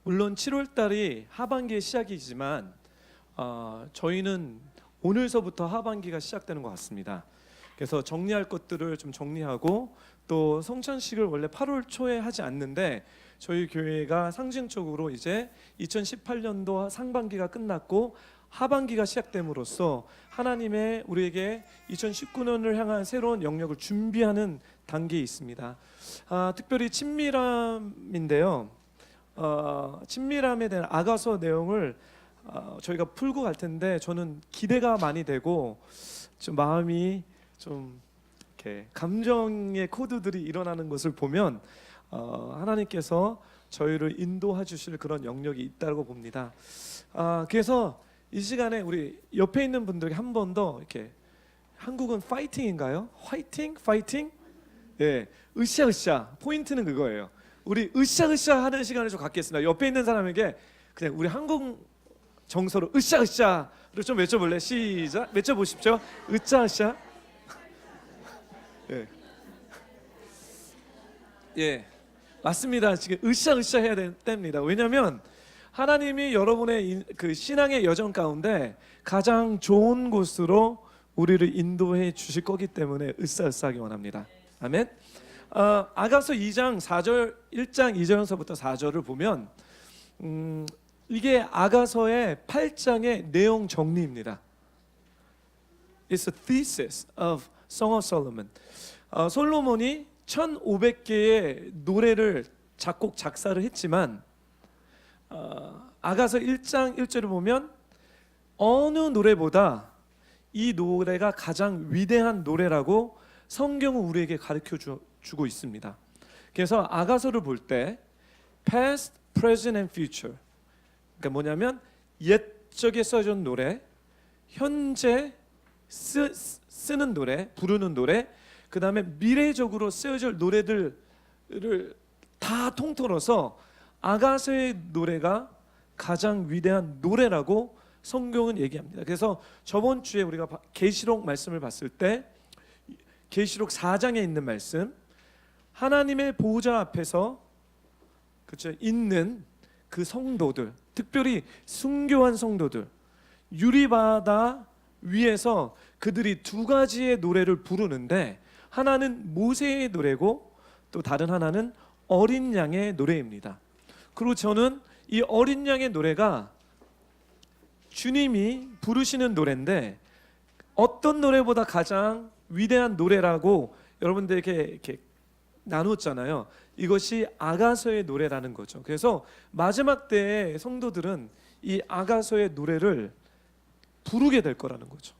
물론 7월 달이 하반기의 시작이지만 저희는 오늘서부터 하반기가 시작되는 것 같습니다. 그래서 정리할 것들을 좀 정리하고 또 성찬식을 원래 8월 초에 하지 않는데 저희 교회가 상징적으로 이제 2018년도 상반기가 끝났고 하반기가 시작됨으로써 하나님의 우리에게 2019년을 향한 새로운 영역을 준비하는 단계에 있습니다. 특별히 친밀함인데요. 친밀함에 대한 아가서 내용을 저희가 풀고 갈 텐데 저는 기대가 많이 되고 좀 마음이 좀 이렇게 감정의 코드들이 일어나는 것을 보면 하나님께서 저희를 인도해 주실 그런 영역이 있다고 봅니다. 그래서 이 시간에 우리 옆에 있는 분들에게 한 번 더 이렇게 한국은 파이팅인가요? 화이팅? 파이팅? 예, 으쌰으쌰. 포인트는 그거예요. 우리 으쌰으쌰 하는 시간을 좀 갖겠습니다. 옆에 있는 사람에게 그냥 우리 한국 정서로 으쌰으쌰를 좀 외쳐볼래? 시작. 외쳐보십시오. 으쌰으쌰. 예. 예, 맞습니다. 지금 으쌰으쌰 해야 됩니다. 왜냐하면 하나님이 여러분의 그 신앙의 여정 가운데 가장 좋은 곳으로 우리를 인도해 주실 거기 때문에 으쌰으쌰하기 원합니다. 아멘. 아가서 2장 4절 1장 2절서부터 4절을 보면 이게 아가서의 8장의 내용 정리입니다. It's a thesis of Song of Solomon. 솔로몬이 1500개의 노래를 작곡 작사를 했지만 아가서 1장 1절을 보면 어느 노래보다 이 노래가 가장 위대한 노래라고 성경은 우리에게 가르쳐 주고 있습니다. 그래서 아가서를 볼 때 past, present and future, 그러니까 뭐냐면 옛적에 써진 노래, 현재 쓰는 노래, 부르는 노래, 그 다음에 미래적으로 쓰여질 노래들을 다 통틀어서 아가서의 노래가 가장 위대한 노래라고 성경은 얘기합니다. 그래서 저번 주에 우리가 계시록 말씀을 봤을 때 계시록 4장에 있는 말씀, 하나님의 보호자 앞에서 그렇죠, 있는 그 성도들, 특별히 순교한 성도들, 유리바다 위에서 그들이 두 가지의 노래를 부르는데 하나는 모세의 노래고 또 다른 하나는 어린 양의 노래입니다. 그리고 저는 이 어린 양의 노래가 주님이 부르시는 노래인데 어떤 노래보다 가장 위대한 노래라고 여러분들에게 이렇게 나눴잖아요. 이것이 아가서의 노래라는 거죠. 그래서 마지막 때의 성도들은 이 아가서의 노래를 부르게 될 거라는 거죠.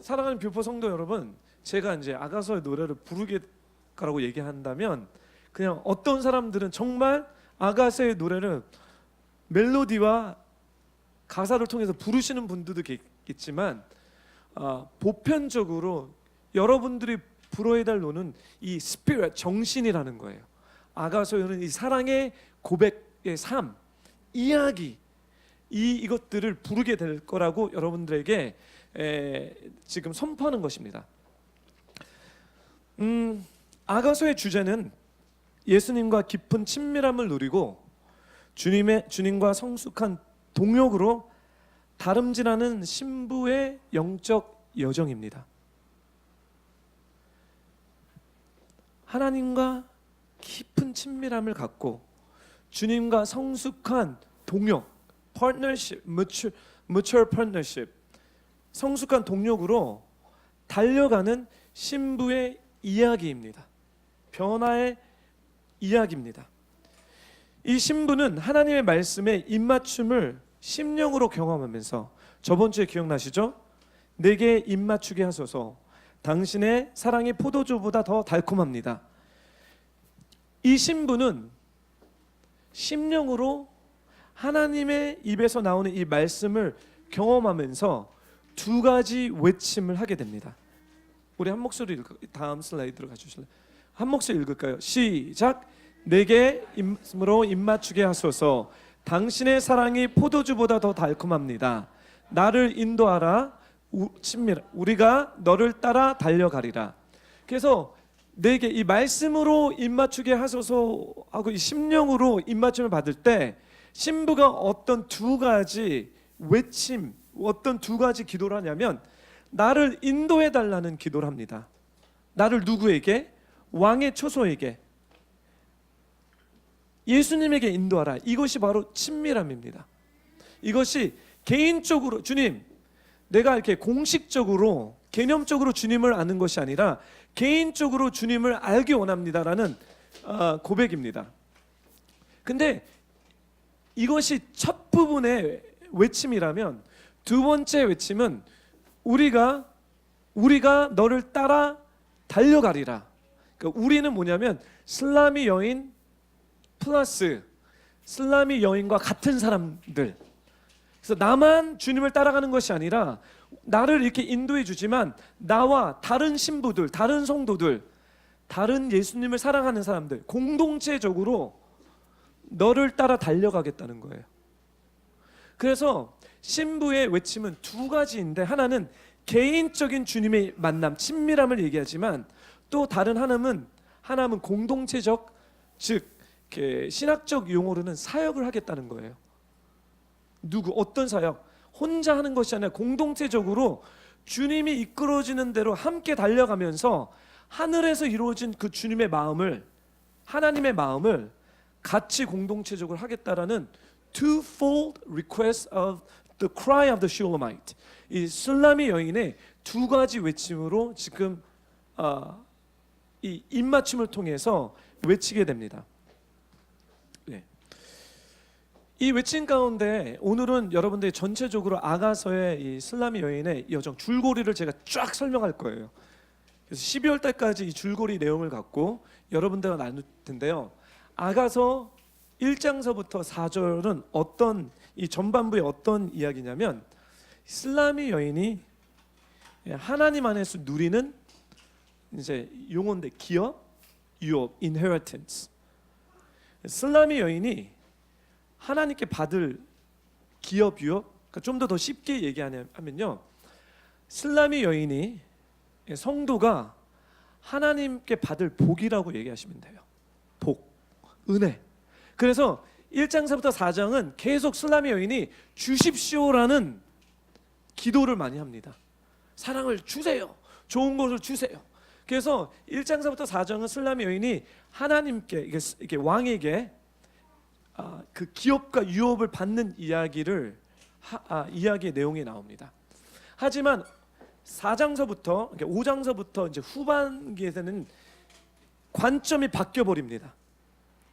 사랑하는 뷰포 성도 여러분, 제가 이제 아가서의 노래를 부르게 거라고 얘기한다면 그냥 어떤 사람들은 정말 아가서의 노래를 멜로디와 가사를 통해서 부르시는 분들도 있겠지만 보편적으로 여러분들이 불어야 될 노는 이 스피릿, 정신이라는 거예요. 아가서는 이 사랑의 고백의 삶, 이야기, 이것들을 부르게 될 거라고 여러분들에게 지금 선포하는 것입니다. 아가서의 주제는 예수님과 깊은 친밀함을 누리고 주님과 성숙한 동역으로 다름질하는 신부의 영적 여정입니다. 하나님과 깊은 친밀함을 갖고 주님과 성숙한 동역, partnership, mature partnership, 성숙한 동역으로 달려가는 신부의 이야기입니다. 변화의 이야기입니다. 이 신부는 하나님의 말씀에 입맞춤을 심령으로 경험하면서 저번 주에 기억나시죠? 내게 입맞추게 하소서, 당신의 사랑이 포도주보다 더 달콤합니다. 이 신부는 심령으로 하나님의 입에서 나오는 이 말씀을 경험하면서 두 가지 외침을 하게 됩니다. 우리 한 목소리 다음 슬라이드로 가주실래요? 한 목소리 읽을까요? 시작. 내게 입으로 입맞추게 하소서, 당신의 사랑이 포도주보다 더 달콤합니다. 나를 인도하라, 우리가 너를 따라 달려가리라. 그래서 내게 이 말씀으로 입맞추게 하소서 하고 이 심령으로 입맞춤을 받을 때 신부가 어떤 두 가지 외침, 어떤 두 가지 기도를 하냐면 나를 인도해 달라는 기도를 합니다. 나를 누구에게? 왕의 초소에게, 예수님에게 인도하라. 이것이 바로 친밀함입니다. 이것이 개인적으로 주님, 내가 이렇게 공식적으로 개념적으로 주님을 아는 것이 아니라 개인적으로 주님을 알기 원합니다라는 고백입니다. 근데 이것이 첫 부분의 외침이라면 두 번째 외침은 우리가 너를 따라 달려가리라. 그러니까 우리는 뭐냐면 슬라미 여인 플러스 슬라미 여인과 같은 사람들. 그래서 나만 주님을 따라가는 것이 아니라 나를 이렇게 인도해 주지만 나와 다른 신부들, 다른 성도들, 다른 예수님을 사랑하는 사람들 공동체적으로 너를 따라 달려가겠다는 거예요. 그래서 신부의 외침은 두 가지인데 하나는 개인적인 주님의 만남, 친밀함을 얘기하지만 또 다른 하나는 공동체적, 즉 신학적 용어로는 사역을 하겠다는 거예요. 어떤 사역? 혼자 하는 것이 아니라 공동체적으로 주님이 이끌어지는 대로 함께 달려가면서 하늘에서 이루어진 그 주님의 마음을, 하나님의 마음을 같이 공동체적으로 하겠다라는 twofold request of the cry of the Shulamite. 이 술라미 여인의 두 가지 외침으로 지금 이 입맞춤을 통해서 외치게 됩니다. 네. 이 외침 가운데 오늘은 여러분들이 전체적으로 아가서의 이 슬라미 여인의 여정 줄거리를 제가 쫙 설명할 거예요. 그래서 12월 달까지 이 줄거리 내용을 갖고 여러분들과 나눌 텐데요. 아가서 1장서부터 4절은 어떤 이 전반부의 어떤 이야기냐면 슬라미 여인이 하나님 안에서 누리는 이제 용어인데 기업, 유업, inheritance. 슬라미 여인이 하나님께 받을 기업, 유업, 그러니까 좀 더 쉽게 얘기하면요, 슬라미 여인이 성도가 하나님께 받을 복이라고 얘기하시면 돼요. 복, 은혜. 그래서 1장서부터 4장은 계속 슬라미 여인이 주십시오라는 기도를 많이 합니다. 사랑을 주세요. 좋은 것을 주세요. 그래서 1장서부터 4장은 슬라미 여인이 하나님께 이게 왕에게 그 기업과 유업을 받는 이야기의 내용이 나옵니다. 하지만 4장서부터 5장서부터 이제 후반기에서는 관점이 바뀌어 버립니다.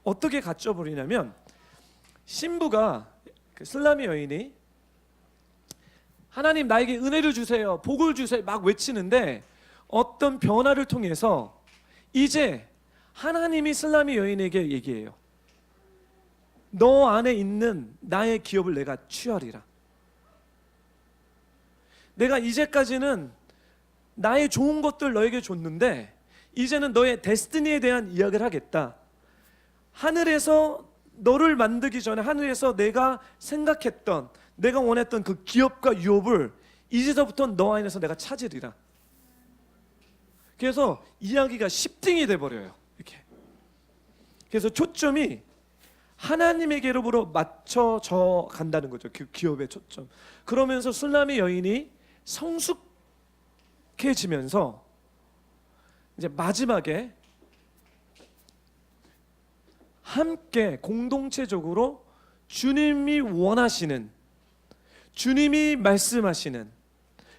어떻게 바뀌어 버리냐면 신부가 슬라미 여인이 하나님 나에게 은혜를 주세요, 복을 주세요 막 외치는데 어떤 변화를 통해서 이제 하나님이 슬라미 여인에게 얘기해요. 너 안에 있는 나의 기업을 내가 취하리라. 내가 이제까지는 나의 좋은 것들 너에게 줬는데 이제는 너의 데스티니에 대한 이야기를 하겠다. 하늘에서 너를 만들기 전에 하늘에서 내가 생각했던, 내가 원했던 그 기업과 유업을 이제서부터 너 안에서 내가 찾으리라. 그래서 이야기가 십딩이 돼버려요. 이렇게. 그래서 초점이 하나님에게로부터 맞춰져 간다는 거죠. 그 기업의 초점. 그러면서 술라미 여인이 성숙해지면서 이제 마지막에 함께 공동체적으로 주님이 원하시는, 주님이 말씀하시는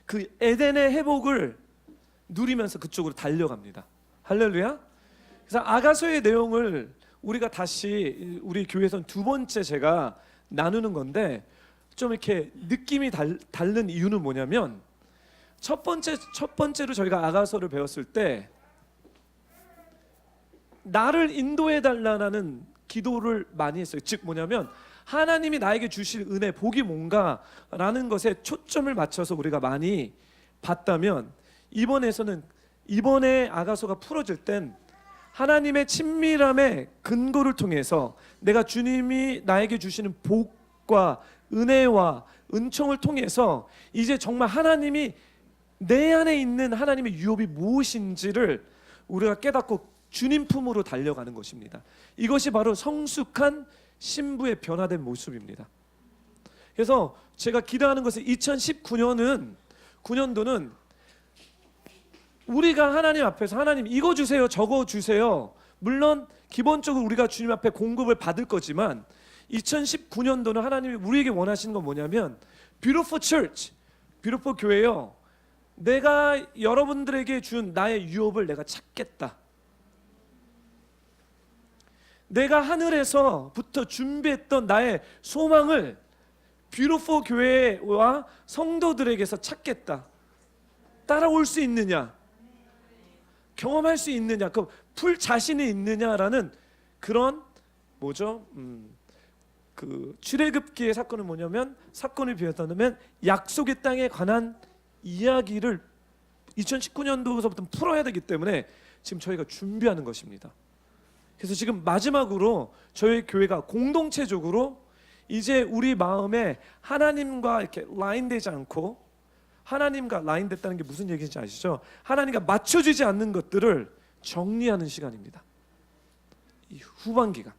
그 에덴의 회복을 누리면서 그쪽으로 달려갑니다. 할렐루야. 그래서 아가서의 내용을 우리가 다시 우리 교회에서는 두 번째 제가 나누는 건데 좀 이렇게 느낌이 다른 이유는 뭐냐면 첫 번째로 저희가 아가서를 배웠을 때 나를 인도해 달라는 기도를 많이 했어요. 즉 뭐냐면 하나님이 나에게 주실 은혜, 복이 뭔가라는 것에 초점을 맞춰서 우리가 많이 봤다면 이번에 아가서가 풀어질 땐 하나님의 친밀함의 근거를 통해서 내가 주님이 나에게 주시는 복과 은혜와 은총을 통해서 이제 정말 하나님이 내 안에 있는 하나님의 유업이 무엇인지를 우리가 깨닫고 주님 품으로 달려가는 것입니다. 이것이 바로 성숙한 신부의 변화된 모습입니다. 그래서 제가 기도하는 것은 2019년도는 우리가 하나님 앞에서 하나님 이거 주세요 저거 주세요, 물론 기본적으로 우리가 주님 앞에 공급을 받을 거지만 2019년도는 하나님이 우리에게 원하시는 건 뭐냐면 Beautiful Church, Beautiful 교회요, 내가 여러분들에게 준 나의 유업을 내가 찾겠다. 내가 하늘에서부터 준비했던 나의 소망을 뷰티풀 교회와 성도들에게서 찾겠다. 따라올 수 있느냐, 경험할 수 있느냐, 그 풀 자신이 있느냐라는 그런 뭐죠? 그 출애굽기의 사건은 뭐냐면, 사건을 비롯하면 약속의 땅에 관한 이야기를 2019년도서부터 풀어야 되기 때문에 지금 저희가 준비하는 것입니다. 그래서 지금 마지막으로 저희 교회가 공동체적으로 이제 우리 마음에 하나님과 이렇게 라인되지 않고, 하나님과 라인됐다는 게 무슨 얘기인지 아시죠? 하나님과 맞춰지지 않는 것들을 정리하는 시간입니다. 이 후반기가.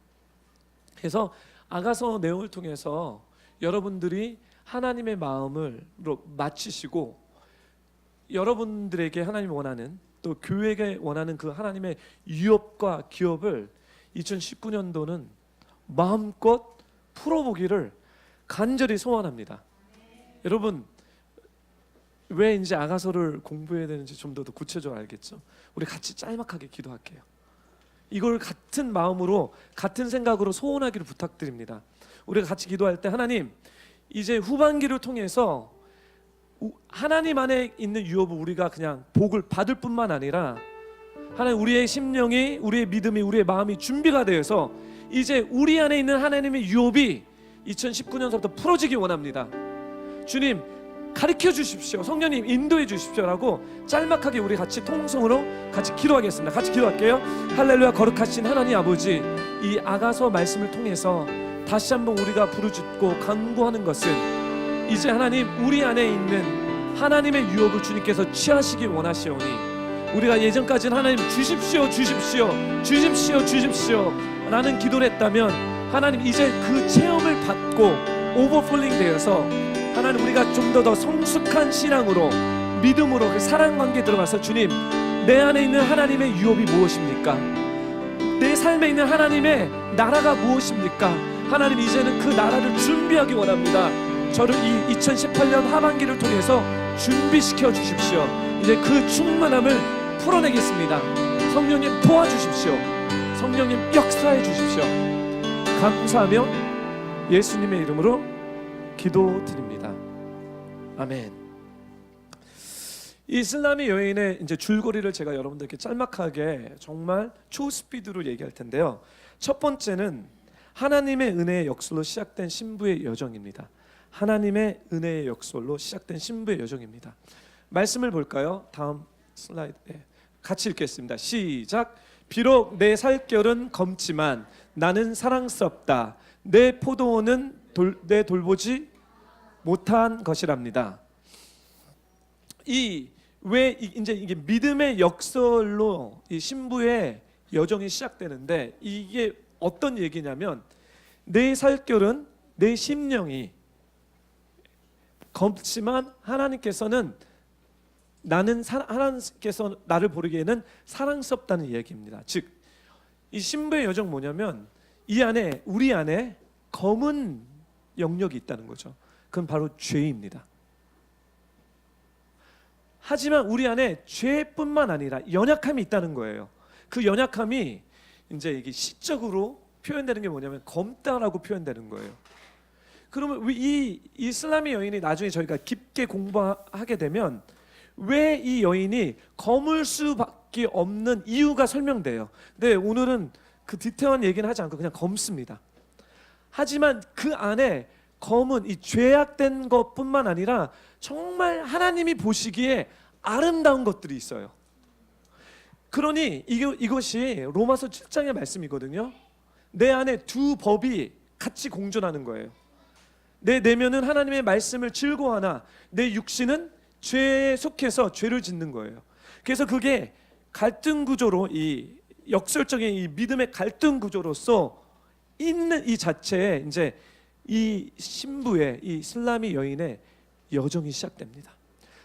그래서 아가서 내용을 통해서 여러분들이 하나님의 마음을 맞추시고, 여러분들에게 하나님이 원하는, 또 교회가 원하는 그 하나님의 유업과 기업을 2019년도는 마음껏 풀어보기를 간절히 소원합니다. 여러분, 왜 이제 아가서를 공부해야 되는지 좀 더 구체적으로 알겠죠? 우리 같이 짤막하게 기도할게요. 이걸 같은 마음으로 같은 생각으로 소원하기를 부탁드립니다. 우리가 같이 기도할 때, 하나님 이제 후반기를 통해서 하나님 안에 있는 유업을 우리가 그냥 복을 받을 뿐만 아니라, 하나님 우리의 심령이, 우리의 믿음이, 우리의 마음이 준비가 되어서 이제 우리 안에 있는 하나님의 유업이 2019년서부터 풀어지기 원합니다. 주님 가르쳐 주십시오, 성령님 인도해 주십시오라고 짤막하게 우리 같이 통성으로 같이 기도하겠습니다. 같이 기도할게요. 할렐루야. 거룩하신 하나님 아버지, 이 아가서 말씀을 통해서 다시 한번 우리가 부르짖고 간구하는 것은, 이제 하나님 우리 안에 있는 하나님의 유업을 주님께서 취하시기 원하시오니, 우리가 예전까지는 하나님 주십시오 주십시오 주십시오 주십시오 라는 기도를 했다면, 하나님 이제 그 체험을 받고 오버플링 되어서 하나님 우리가 좀 더 성숙한 신앙으로, 믿음으로 그 사랑 관계에 들어가서, 주님 내 안에 있는 하나님의 유업이 무엇입니까? 내 삶에 있는 하나님의 나라가 무엇입니까? 하나님 이제는 그 나라를 준비하기 원합니다. 저를 이 2018년 하반기를 통해서 준비시켜 주십시오. 이제 그 충만함을 풀어내겠습니다. 성령님 도와주십시오. 성령님 역사해 주십시오. 감사하며 예수님의 이름으로 기도드립니다. 아멘. 이슬람의 여인의 이제 줄거리를 제가 여러분들께 짤막하게 정말 초스피드로 얘기할 텐데요. 첫 번째는 하나님의 은혜의 역설로 시작된 신부의 여정입니다. 하나님의 은혜의 역설로 시작된 신부의 여정입니다. 말씀을 볼까요? 다음 슬라이드 같이 읽겠습니다. 시작. 비록 내 살결은 검지만 나는 사랑스럽다. 내 포도원은 내 돌보지 못한 것이랍니다. 왜 이제 이게 믿음의 역설로 이 신부의 여정이 시작되는데, 이게 어떤 얘기냐면, 내 살결은, 내 심령이 검지만 하나님께서는 하나님께서 나를 보기에는 사랑스럽다는 얘기입니다. 즉, 이 신부의 여정 뭐냐면, 이 안에, 우리 안에 검은 영역이 있다는 거죠. 그건 바로 죄입니다. 하지만 우리 안에 죄뿐만 아니라 연약함이 있다는 거예요. 그 연약함이 이제 이게 시적으로 표현되는 게 뭐냐면 검다라고 표현되는 거예요. 그러면 이 이슬람의 여인이 나중에 저희가 깊게 공부하게 되면 왜 이 여인이 검을 수밖에 없는 이유가 설명돼요. 근데 오늘은 그 디테일한 얘기는 하지 않고 그냥 검습니다. 하지만 그 안에 검은 이 죄악된 것뿐만 아니라 정말 하나님이 보시기에 아름다운 것들이 있어요. 그러니 이것이 로마서 7장의 말씀이거든요. 내 안에 두 법이 같이 공존하는 거예요. 내 내면은 하나님의 말씀을 즐거워하나 내 육신은 죄에 속해서 죄를 짓는 거예요. 그래서 그게 갈등 구조로, 이 역설적인 이 믿음의 갈등 구조로서 있는 이 자체에 이제 이 신부의, 이 슬라미 여인의 여정이 시작됩니다.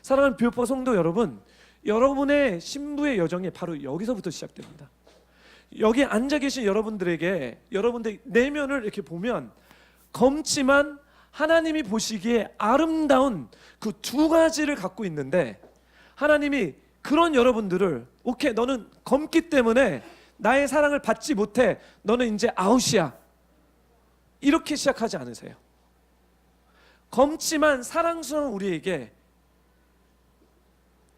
사랑하는 뷰퍼 성도 여러분, 여러분의 신부의 여정이 바로 여기서부터 시작됩니다. 여기 앉아 계신 여러분들에게, 여러분들 내면을 이렇게 보면 검지만 하나님이 보시기에 아름다운 그 두 가지를 갖고 있는데, 하나님이 그런 여러분들을, 오케이, 너는 검기 때문에 나의 사랑을 받지 못해, 너는 이제 아웃이야, 이렇게 시작하지 않으세요. 검지만 사랑스러운 우리에게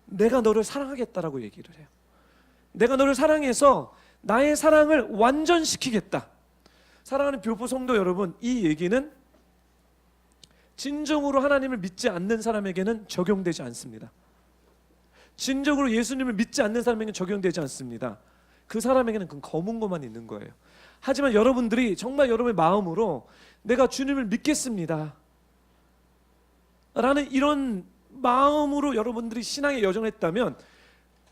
내가 너를 사랑하겠다라고 얘기를 해요. 내가 너를 사랑해서 나의 사랑을 완전시키겠다. 사랑하는 뷰포 성도 여러분, 이 얘기는 진정으로 하나님을 믿지 않는 사람에게는 적용되지 않습니다. 진정으로 예수님을 믿지 않는 사람에게는 적용되지 않습니다. 그 사람에게는 그 검은 것만 있는 거예요. 하지만 여러분들이 정말 여러분의 마음으로 내가 주님을 믿겠습니다 라는 이런 마음으로 여러분들이 신앙의 여정을 했다면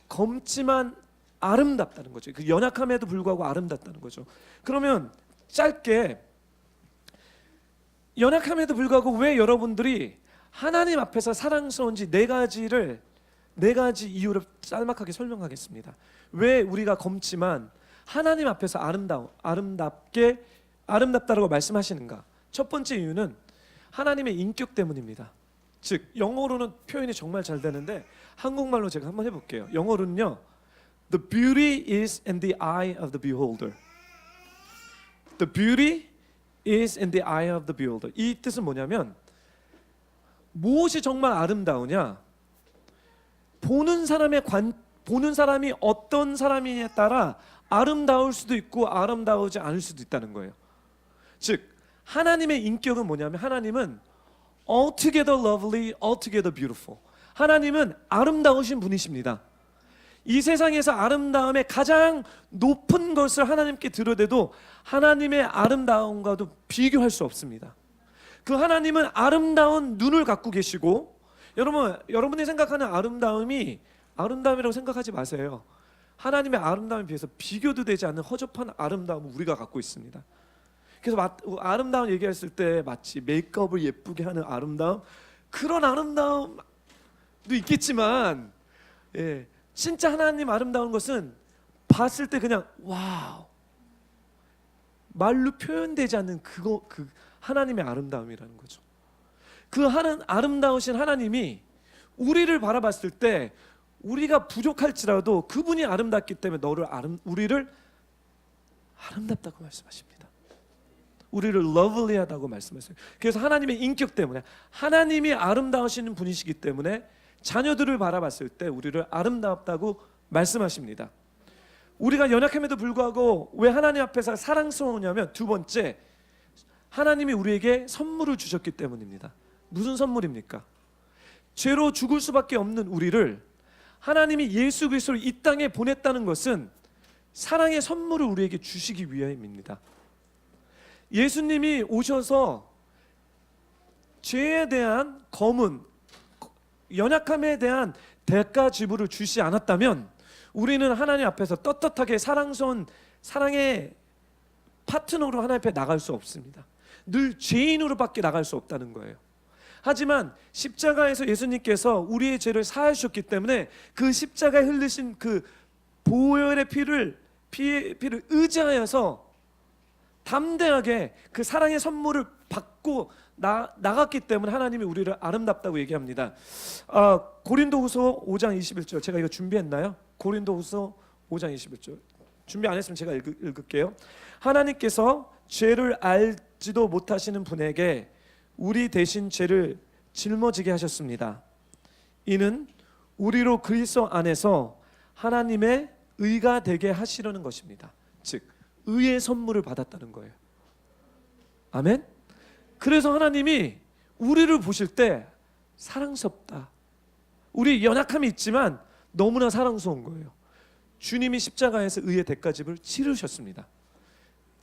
검지만 아름답다는 거죠. 그 연약함에도 불구하고 아름답다는 거죠. 그러면 짧게, 연약함에도 불구하고 왜 여러분들이 하나님 앞에서 사랑스러운지 네 가지 이유를 짤막하게 설명하겠습니다. 왜 우리가 검지만 하나님 앞에서 아름답다라고 말씀하시는가? 첫 번째 이유는 하나님의 인격 때문입니다. 즉, 영어로는 표현이 정말 잘 되는데 한국말로 제가 한번 해볼게요. 영어로는요, The beauty is in the eye of the beholder. The beauty is in the eye of the beholder. 이 뜻은 뭐냐면, 무엇이 정말 아름다우냐? 보는 사람이 어떤 사람이냐에 따라 아름다울 수도 있고 아름다우지 않을 수도 있다는 거예요. 즉, 하나님의 인격은 뭐냐면, 하나님은 altogether lovely, altogether beautiful. 하나님은 아름다우신 분이십니다. 이 세상에서 아름다움의 가장 높은 것을 하나님께 드려대도 하나님의 아름다움과도 비교할 수 없습니다. 그 하나님은 아름다운 눈을 갖고 계시고, 여러분이 생각하는 아름다움이라고 생각하지 마세요. 하나님의 아름다움에 비해서 비교도 되지 않는 허접한 아름다움을 우리가 갖고 있습니다. 그래서 아름다움 얘기했을 때 마치 메이크업을 예쁘게 하는 아름다움, 그런 아름다움도 있겠지만, 진짜 하나님 아름다운 것은 봤을 때 그냥 와우, 말로 표현되지 않는 그 하나님의 아름다움이라는 거죠. 그 아름다우신 하나님이 우리를 바라봤을 때 우리가 부족할지라도 그분이 아름답기 때문에 우리를 아름답다고 말씀하십니다. 우리를 lovely하다고 말씀하세요. 그래서 하나님의 인격 때문에, 하나님이 아름다우시는 분이시기 때문에 자녀들을 바라봤을 때 우리를 아름답다고 말씀하십니다. 우리가 연약함에도 불구하고 왜 하나님 앞에서 사랑스러우냐면, 두 번째, 하나님이 우리에게 선물을 주셨기 때문입니다. 무슨 선물입니까? 죄로 죽을 수밖에 없는 우리를 하나님이 예수 그리스도를 이 땅에 보냈다는 것은 사랑의 선물을 우리에게 주시기 위함입니다. 예수님이 오셔서 죄에 대한 검은, 연약함에 대한 대가 지불을 주시 않았다면 우리는 하나님 앞에서 떳떳하게 사랑스러운 사랑의 파트너로 하나님 앞에 나갈 수 없습니다. 늘 죄인으로밖에 나갈 수 없다는 거예요. 하지만 십자가에서 예수님께서 우리의 죄를 사하여 주셨기 때문에 그 십자가에 흘리신 그 보혈의 피를 의지하여서 담대하게 그 사랑의 선물을 받고 나갔기 때문에 하나님이 우리를 아름답다고 얘기합니다. 고린도후서 5장 21절, 제가 이거 준비했나요? 고린도후서 5장 21절 준비 안 했으면 제가 읽을게요. 하나님께서 죄를 알지도 못하시는 분에게 우리 대신 죄를 짊어지게 하셨습니다. 이는 우리로 그리스도 안에서 하나님의 의가 되게 하시려는 것입니다. 즉, 의의 선물을 받았다는 거예요. 아멘? 그래서 하나님이 우리를 보실 때 사랑스럽다, 우리 연약함이 있지만 너무나 사랑스러운 거예요. 주님이 십자가에서 의의 대가집을 치르셨습니다.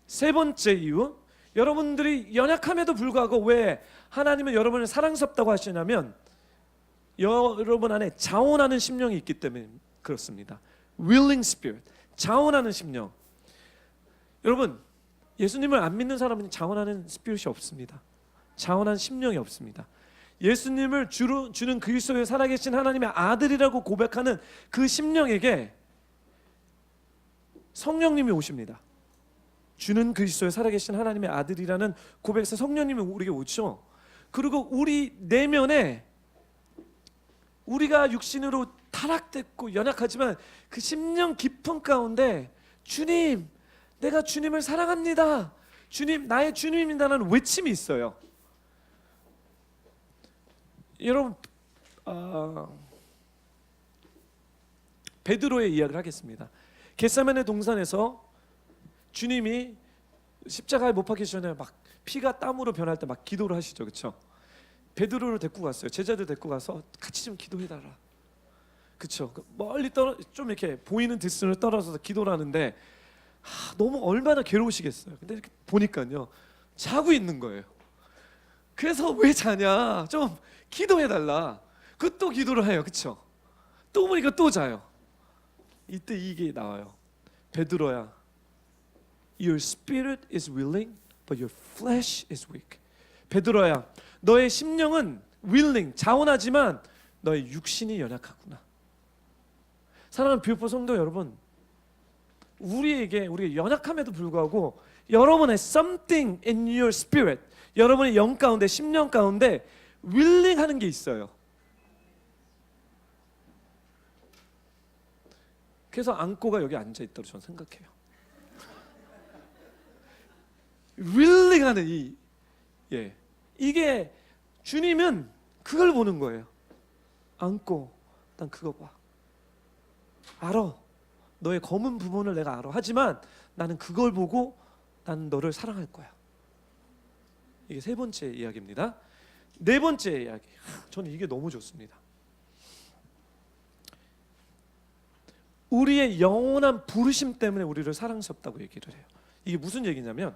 세 번째 이유, 여러분들이 연약함에도 불구하고 왜 하나님은 여러분을 사랑스럽다고 하시냐면 여러분 안에 자원하는 심령이 있기 때문에 그렇습니다. willing spirit, 자원하는 심령. 여러분, 예수님을 안 믿는 사람은 자원하는 스피릿이 없습니다. 자원한 심령이 없습니다. 예수님을 주는 그리스도의 살아계신 하나님의 아들이라고 고백하는 그 심령에게 성령님이 오십니다. 주는 그리스도의 살아계신 하나님의 아들이라는 고백에서 성령님이 우리에게 오죠. 그리고 우리 내면에 우리가 육신으로 타락됐고 연약하지만 그 심령 깊은 가운데 주님, 내가 주님을 사랑합니다. 주님, 나의 주님입니다라는 외침이 있어요. 여러분, 베드로의 이야기를 하겠습니다. 겟세마네 동산에서 주님이 십자가에 못 박히기 전에 막 피가 땀으로 변할 때 막 기도를 하시죠, 그렇죠? 베드로를 데리고 갔어요. 제자들 데리고 가서 같이 좀 기도해달라. 그렇죠? 멀리 좀 이렇게 보이는 뒷산을 떨어져서 기도를 하는데 너무 얼마나 괴로우시겠어요. 근데 이렇게 보니까요, 자고 있는 거예요. 그래서 왜 자냐? 좀 기도해달라. 그 또 기도를 해요, 그렇죠? 또 보니까 또 자요. 이때 이게 나와요. 베드로야, your spirit is willing, but your flesh is weak. 베드로야, 너의 심령은 willing, 자원하지만 너의 육신이 연약하구나. 사랑하는 뷰포 성도 여러분, 우리가 연약함에도 불구하고 여러분의 something in your spirit, 여러분의 영 가운데, 심령 가운데 willing 하는 게 있어요. 그래서 안고가 여기 앉아 있다고 저는 생각해요. willing 하는 이게 주님은 그걸 보는 거예요. 안고, 난 그거 봐. 알아. 너의 검은 부분을 내가 알아. 하지만 나는 그걸 보고 나는 너를 사랑할 거야. 이게 세 번째 이야기입니다. 네 번째 이야기. 저는 이게 너무 좋습니다. 우리의 영원한 부르심 때문에 우리를 사랑스럽다고 얘기를 해요. 이게 무슨 얘기냐면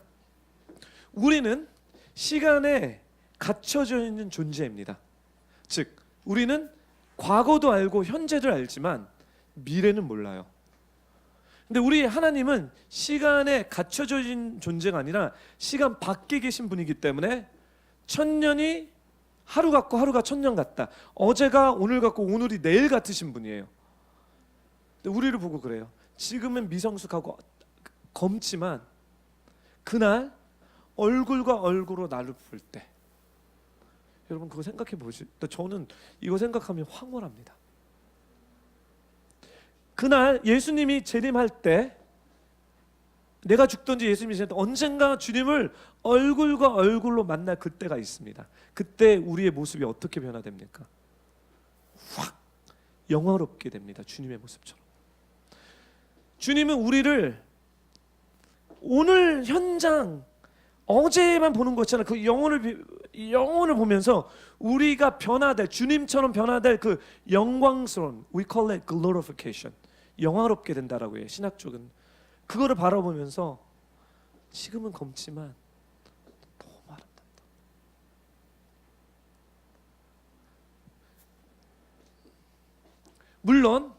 우리는 시간에 갇혀져 있는 존재입니다. 즉 우리는 과거도 알고 현재를 알지만 미래는 몰라요. 근데 우리 하나님은 시간에 갇혀져 있는 존재가 아니라 시간 밖에 계신 분이기 때문에 천년이 하루 같고 하루가 천년 같다. 어제가 오늘 같고 오늘이 내일 같으신 분이에요. 근데 우리를 보고 그래요. 지금은 미성숙하고 검지만 그날 얼굴과 얼굴로 나를 볼 때, 여러분 그거 생각해 보시. 저는 이거 생각하면 황홀합니다. 그날 예수님이 재림할 때, 내가 죽든지 예수님이 재림할 때 언젠가 주님을 얼굴과 얼굴로 만날 그때가 있습니다. 그때 우리의 모습이 어떻게 변화됩니까? 확 영화롭게 됩니다. 주님의 모습처럼. 주님은 우리를 오늘 현장, 어제만 보는 것처럼 그 영혼을 보면서 우리가 변화될, 주님처럼 변화될 그 영광스러운, we call it glorification, 영화롭게 된다라고 해요. 신학 쪽은 그거를 바라보면서 지금은 검지만 너무 아름답다. 물론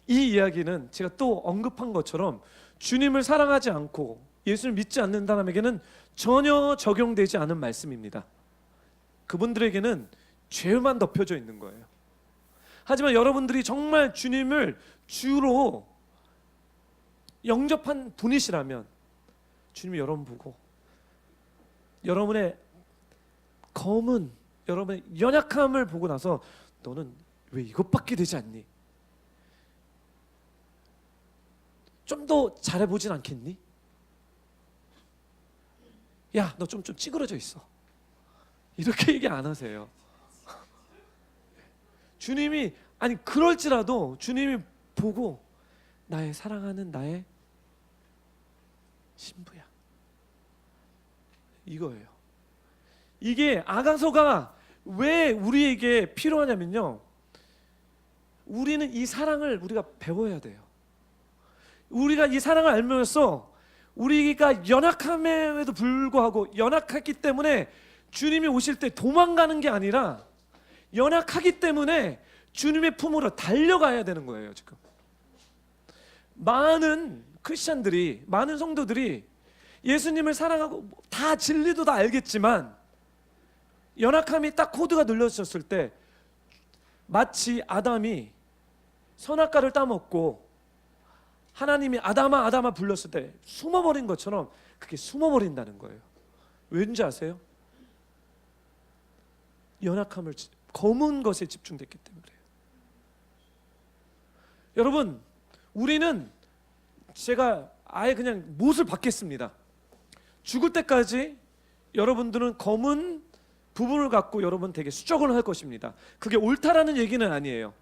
이 이야기는 제가 또 언급한 것처럼 주님을 사랑하지 않고 예수를 믿지 않는 사람에게는 전혀 적용되지 않은 말씀입니다. 그분들에게는 죄만 덮여져 있는 거예요. 하지만 여러분들이 정말 주님을 주로 영접한 분이시라면 주님이 여러분 보고 여러분의 검은, 여러분의 연약함을 보고 나서 너는 왜 이것밖에 되지 않니? 좀 더 잘해보진 않겠니? 야, 너 좀 찌그러져 있어. 이렇게 얘기 안 하세요. 주님이, 아니 그럴지라도 주님이 보고 나의 사랑하는 나의 신부야, 이거예요. 이게 아가서가 왜 우리에게 필요하냐면요, 우리는 이 사랑을 우리가 배워야 돼요. 우리가 이 사랑을 알면서 우리가 연약함에도 불구하고, 연약했기 때문에 주님이 오실 때 도망가는 게 아니라 연약하기 때문에 주님의 품으로 달려가야 되는 거예요. 지금 많은 크리스천들이, 많은 성도들이 예수님을 사랑하고 다 진리도 다 알겠지만 연약함이 딱 코드가 눌러졌을 때 마치 아담이 선악과를 따먹고 하나님이 아담아 아담아 불렀을 때 숨어버린 것처럼 그게 숨어버린다는 거예요. 왠지 아세요? 연약함을, 검은 것에 집중됐기 때문에 그래요. 여러분, 우리는, 제가 아예 그냥 못을 받겠습니다. 죽을 때까지 여러분들은 검은 부분을 갖고 여러분 되게 수적을 할 것입니다. 그게 옳다라는 얘기는 아니에요.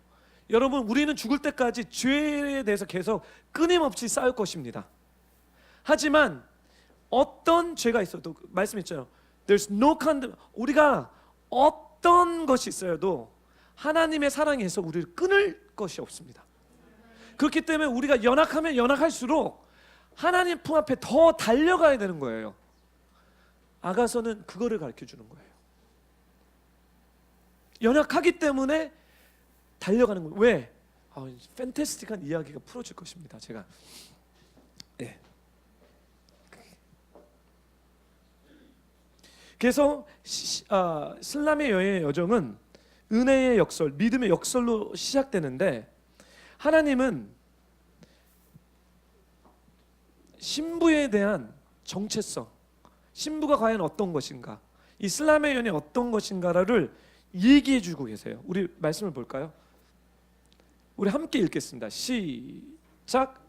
여러분, 우리는 죽을 때까지 죄에 대해서 계속 끊임없이 싸울 것입니다. 하지만 어떤 죄가 있어도, 말씀했잖아요. There's no condemn. 우리가 어떤 것이 있어도 하나님의 사랑에서 우리를 끊을 것이 없습니다. 그렇기 때문에 우리가 연약하면 연약할수록 하나님 품 앞에 더 달려가야 되는 거예요. 아가서는 그거를 가르쳐 주는 거예요. 연약하기 때문에 달려가는 거예요. 왜? 팬타스틱한 이야기가 풀어질 것입니다. 제가 네. 그래서 슬람의 여인의 여정은 은혜의 역설, 믿음의 역설로 시작되는데, 하나님은 신부에 대한 정체성, 신부가 과연 어떤 것인가, 이 슬람의 여인이 어떤 것인가를 얘기해 주고 계세요. 우리 말씀을 볼까요? 우리 함께 읽겠습니다. 시작.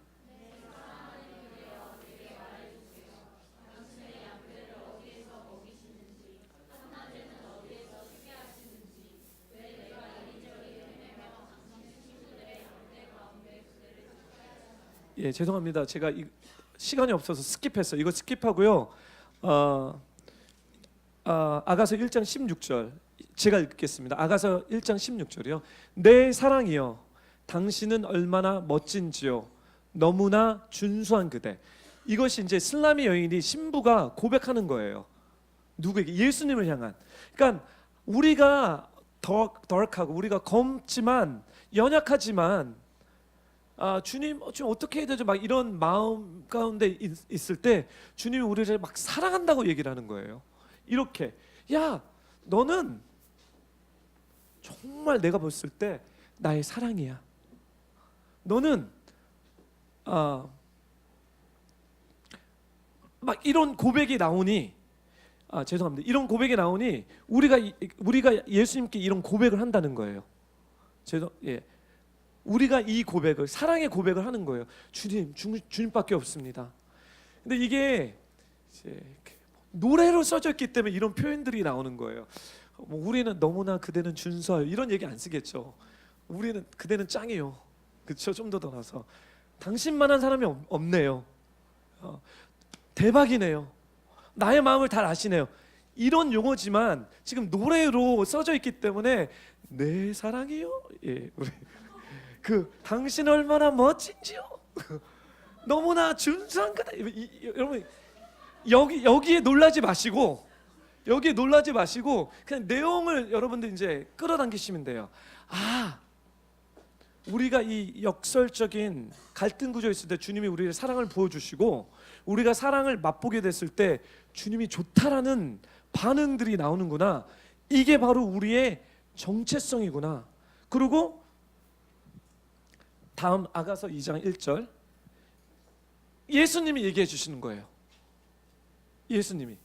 예, 죄송합니다. 제가 시간이 없어서 스킵했어요. 이거 스킵하고요. 아가서 1장 16절 제가 읽겠습니다. 아가서 1장 16절이요. 내 사랑이여, 당신은 얼마나 멋진지요, 너무나 준수한 그대. 이것이 이제 슬람의 여인이, 신부가 고백하는 거예요. 누구에게? 예수님을 향한. 그러니까 우리가 덜하고 우리가 검지만, 연약하지만, 주님 지금 어떻게 해야 되죠? 막 이런 마음 가운데 있을 때 주님이 우리를 막 사랑한다고 얘기를 하는 거예요. 이렇게, 야, 너는 정말 내가 봤을 때 나의 사랑이야. 너는 막 이런 고백이 나오니, 죄송합니다. 이런 고백이 나오니 우리가 예수님께 이런 고백을 한다는 거예요. 예. 우리가 이 고백을, 사랑의 고백을 하는 거예요. 주님밖에 없습니다. 근데 이게 이제 노래로 써져 있기 때문에 이런 표현들이 나오는 거예요. 우리는 너무나 그대는 준수하여, 이런 얘기 안 쓰겠죠. 우리는, 그대는 짱이요. 그렇죠? 좀 더 나서 당신만한 사람이 없네요. 대박이네요. 나의 마음을 다 아시네요. 이런 용어지만 지금 노래로 써져 있기 때문에 내 사랑이요. 예, 우리 당신 얼마나 멋진지요. 너무나 준수한 거다. 여러분, 여기에 놀라지 마시고, 그냥 내용을 여러분들 이제 끌어당기시면 돼요. 우리가 이 역설적인 갈등 구조에 있을 때 주님이 우리의 사랑을 부어주시고, 우리가 사랑을 맛보게 됐을 때 주님이 좋다라는 반응들이 나오는구나. 이게 바로 우리의 정체성이구나. 그리고 다음 아가서 2장 1절, 예수님이 얘기해 주시는 거예요. 예수님이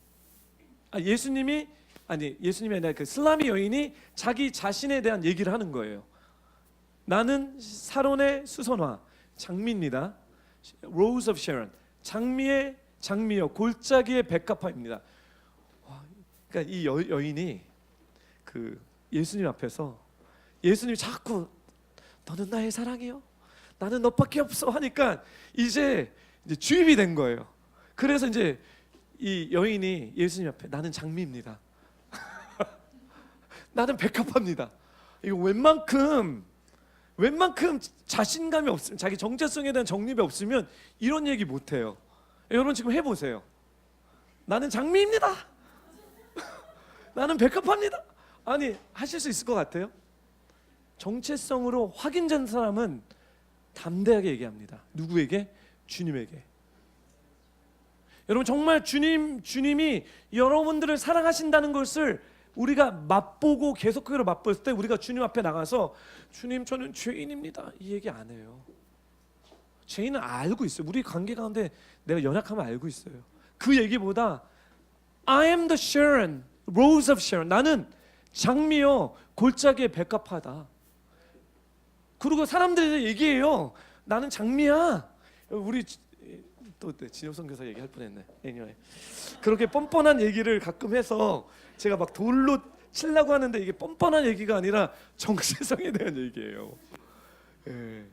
아니라 그 슬람의 여인이 자기 자신에 대한 얘기를 하는 거예요. 나는 사론의 수선화, 장미입니다. Rose of Sharon, 장미여, 골짜기의 백합화입니다. 그러니까 이 여인이 그 예수님 앞에서, 예수님이 자꾸 너는 나의 사랑이요, 나는 너밖에 없어 하니까 이제 주입이 된 거예요. 그래서 이제 이 여인이 예수님 앞에, 나는 장미입니다. 나는 백합화입니다. 이거 웬만큼 자신감이 없으면, 자기 정체성에 대한 정립이 없으면 이런 얘기 못해요. 여러분 지금 해보세요. 나는 장미입니다. 나는 백합화입니다. 아니, 하실 수 있을 것 같아요? 정체성으로 확인된 사람은 담대하게 얘기합니다. 누구에게? 주님에게. 여러분 정말 주님이 여러분들을 사랑하신다는 것을 우리가 맛보고 계속 그걸 맛볼 때 우리가 주님 앞에 나가서 주님 저는 죄인입니다 이 얘기 안 해요. 죄인은 알고 있어요. 우리 관계 가운데 내가 연약함을 알고 있어요. 그 얘기보다 I am the Sharon, Rose of Sharon. 나는 장미여 골짜기에 백합하다. 그리고 사람들이 얘기해요. 나는 장미야. 우리 또 진호 선교사 얘기할 뻔했네. anyway. 그렇게 뻔뻔한 얘기를 가끔 해서 제가 막 돌로 치려고 하는데 이게 뻔뻔한 얘기가 아니라 정체성에 대한 얘기예요. 예.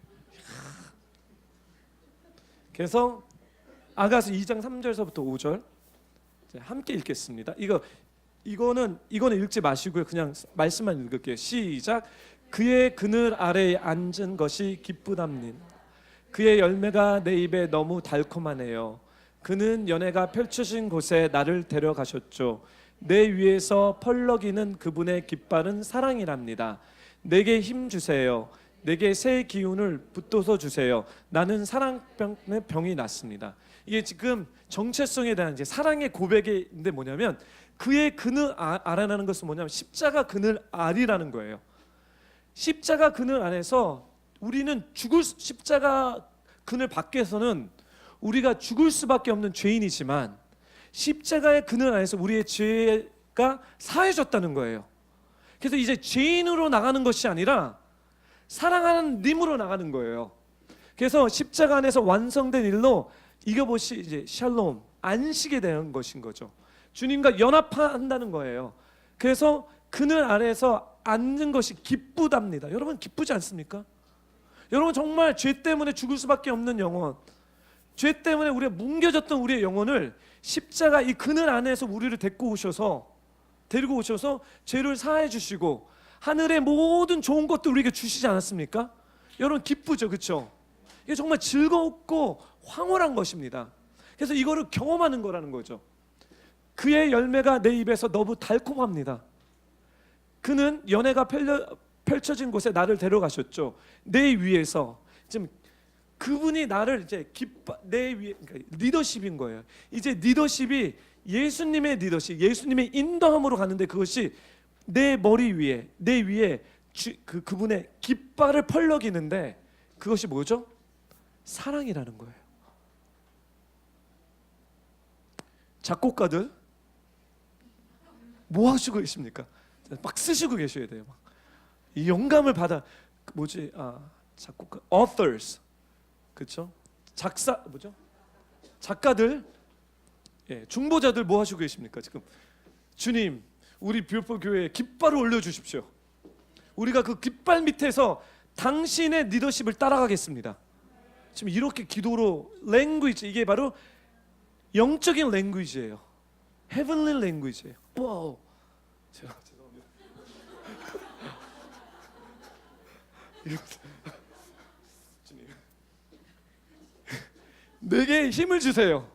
그래서 아가서 2장 3절서부터 5절 함께 읽겠습니다. 이거는 읽지 마시고요. 그냥 말씀만 읽을게요. 시작. 그의 그늘 아래에 앉은 것이 기쁘답니다. 그의 열매가 내 입에 너무 달콤하네요. 그는 연애가 펼쳐진 곳에 나를 데려가셨죠. 내 위에서 펄럭이는 그분의 깃발은 사랑이랍니다. 내게 힘 주세요. 내게 새 기운을 붙도서 주세요. 나는 사랑병의 병이 났습니다. 이게 지금 정체성에 대한 이제 사랑의 고백인데 뭐냐면 그의 그늘 아래라는 것은 뭐냐면 십자가 그늘 아리라는 거예요. 십자가 그늘 안에서 우리는 십자가 그늘 밖에서는 우리가 죽을 수밖에 없는 죄인이지만 십자가의 그늘 안에서 우리의 죄가 사해졌다는 거예요. 그래서 이제 죄인으로 나가는 것이 아니라 사랑하는 님으로 나가는 거예요. 그래서 십자가 안에서 완성된 일로 이것이 이제 샬롬, 안식에 대한 것인 거죠. 주님과 연합한다는 거예요. 그래서 그늘 아래에서 앉는 것이 기쁘답니다. 여러분 기쁘지 않습니까? 여러분 정말 죄 때문에 죽을 수밖에 없는 영혼, 죄 때문에 우리가 뭉개졌던 우리의 영혼을 십자가 이 그늘 안에서 우리를 데리고 오셔서 죄를 사해 주시고 하늘의 모든 좋은 것도 우리에게 주시지 않았습니까? 여러분 기쁘죠, 그렇죠? 이게 정말 즐겁고 황홀한 것입니다. 그래서 이거를 경험하는 거라는 거죠. 그의 열매가 내 입에서 너무 달콤합니다. 그는 연애가 펼쳐진 곳에 나를 데려가셨죠. 내 위에서 지금 그분이 나를 이제 내 위에 그러니까 리더십인 거예요. 이제 리더십이 예수님의 리더십, 예수님의 인도함으로 가는데 그것이 내 머리 위에, 내 위에 그분의 깃발을 펄럭이는데 그것이 뭐죠? 사랑이라는 거예요. 작곡가들 뭐 하시고 계십니까? 막 쓰시고 계셔야 돼요. 막. 이 영감을 받아 작곡가 authors 그렇죠? 작가들 중보자들 뭐 하시고 계십니까? 지금 주님 우리 뷰포 교회에 깃발을 올려주십시오. 우리가 그 깃발 밑에서 당신의 리더십을 따라가겠습니다. 지금 이렇게 기도로 랭귀지 이게 바로 영적인 랭귀지예요. 헤븐리 랭귀지예요. 와우. 죄송합니다. 주님 내게 힘을 주세요.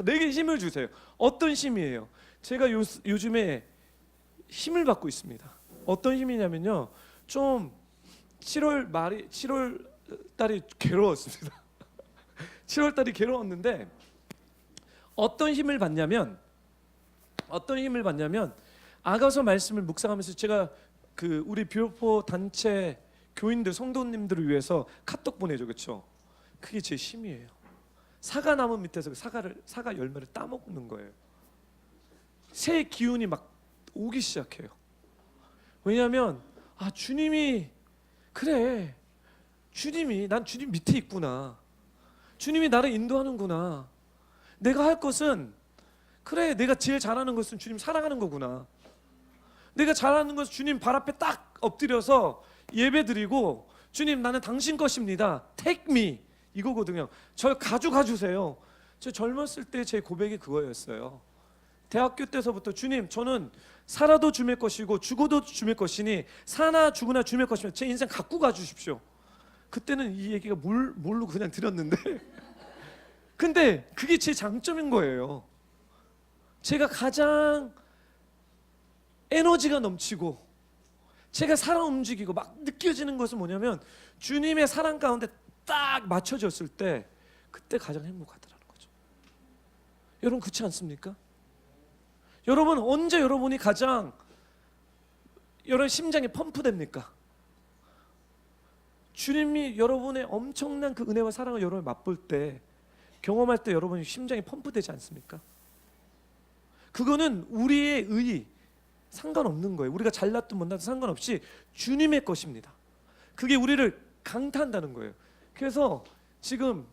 내게 힘을 주세요. 어떤 힘이에요? 제가 요즘에 힘을 받고 있습니다. 어떤 힘이냐면요. 좀 7월 달이 괴로웠습니다. 7월 달이 괴로웠는데 어떤 힘을 받냐면 아가서 말씀을 묵상하면서 제가 우리 뷰포 단체 교인들 성도님들을 위해서 카톡 보내죠, 그렇죠? 그게 제 힘이에요. 사과나무 밑에서 사과 열매를 따먹는 거예요. 새 기운이 막 오기 시작해요. 왜냐하면 주님이 난 주님 밑에 있구나. 주님이 나를 인도하는구나. 내가 할 것은 내가 제일 잘하는 것은 주님 사랑하는 거구나. 내가 잘하는 것은 주님 발 앞에 딱 엎드려서 예배드리고 주님 나는 당신 것입니다. Take me 이거거든요. 저 가져가 주세요. 저 젊었을 때 제 고백이 그거였어요. 대학교 때서부터 주님 저는 살아도 주님의 것이고 죽어도 주님의 것이니 사나 죽으나 주님의 것이면 제 인생 갖고 가주십시오. 그때는 이 얘기가 모르고 그냥 들었는데 근데 그게 제 장점인 거예요. 제가 가장 에너지가 넘치고 제가 살아 움직이고 막 느껴지는 것은 뭐냐면 주님의 사랑 가운데 딱 맞춰졌을 때 그때 가장 행복하더라는 거죠. 여러분 그렇지 않습니까? 여러분 언제 여러분이 가장 여러분 심장이 펌프됩니까? 주님이 여러분의 엄청난 그 은혜와 사랑을 여러분이 맛볼 때, 경험할 때 여러분이 심장이 펌프되지 않습니까? 그거는 우리의 의 상관없는 거예요. 우리가 잘났든 못났든 상관없이 주님의 것입니다. 그게 우리를 강타한다는 거예요. 그래서 지금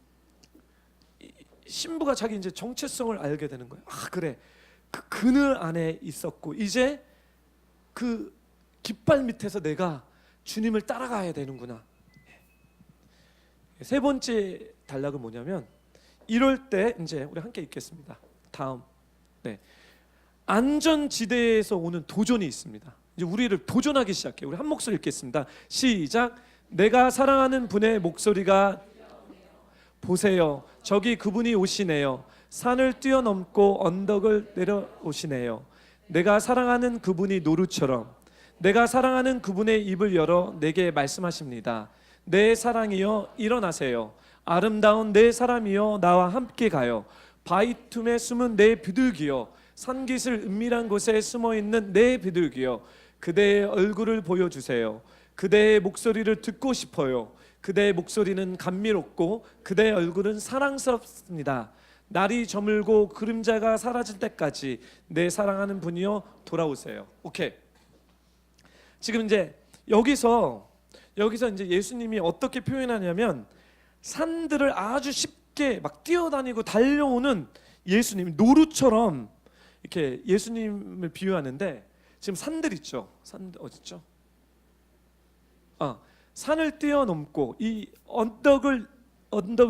신부가 자기 이제 정체성을 알게 되는 거예요. 아 그래, 그 그늘 안에 있었고 이제 그 깃발 밑에서 내가 주님을 따라가야 되는구나. 세 번째 단락은 뭐냐면, 이럴 때 이제 우리 함께 읽겠습니다. 다음, 네, 안전지대에서 오는 도전이 있습니다. 이제 우리를 도전하기 시작해요. 우리 한 목소리 읽겠습니다. 시작. 내가 사랑하는 분의 목소리가 보세요. 저기 그분이 오시네요. 산을 뛰어넘고 언덕을 내려오시네요. 내가 사랑하는 그분이 노루처럼, 내가 사랑하는 그분의 입을 열어 내게 말씀하십니다. 내 사랑이여 일어나세요. 아름다운 내 사람이여 나와 함께 가요. 바위 틈에 숨은 내 비둘기여, 산깃을 은밀한 곳에 숨어있는 내 비둘기여, 그대의 얼굴을 보여주세요. 그대의 목소리를 듣고 싶어요. 그대의 목소리는 감미롭고 그대의 얼굴은 사랑스럽습니다. 날이 저물고 그림자가 사라질 때까지 내 사랑하는 분이여 돌아오세요. 오케이. 지금 이제 여기서 이제 예수님이 어떻게 표현하냐면, 산들을 아주 쉽게 막 뛰어다니고 달려오는 예수님, 노루처럼 이렇게 예수님을 비유하는데, 지금 산들 있죠. 산 어디 있죠? 산을 뛰어넘고 이 언덕을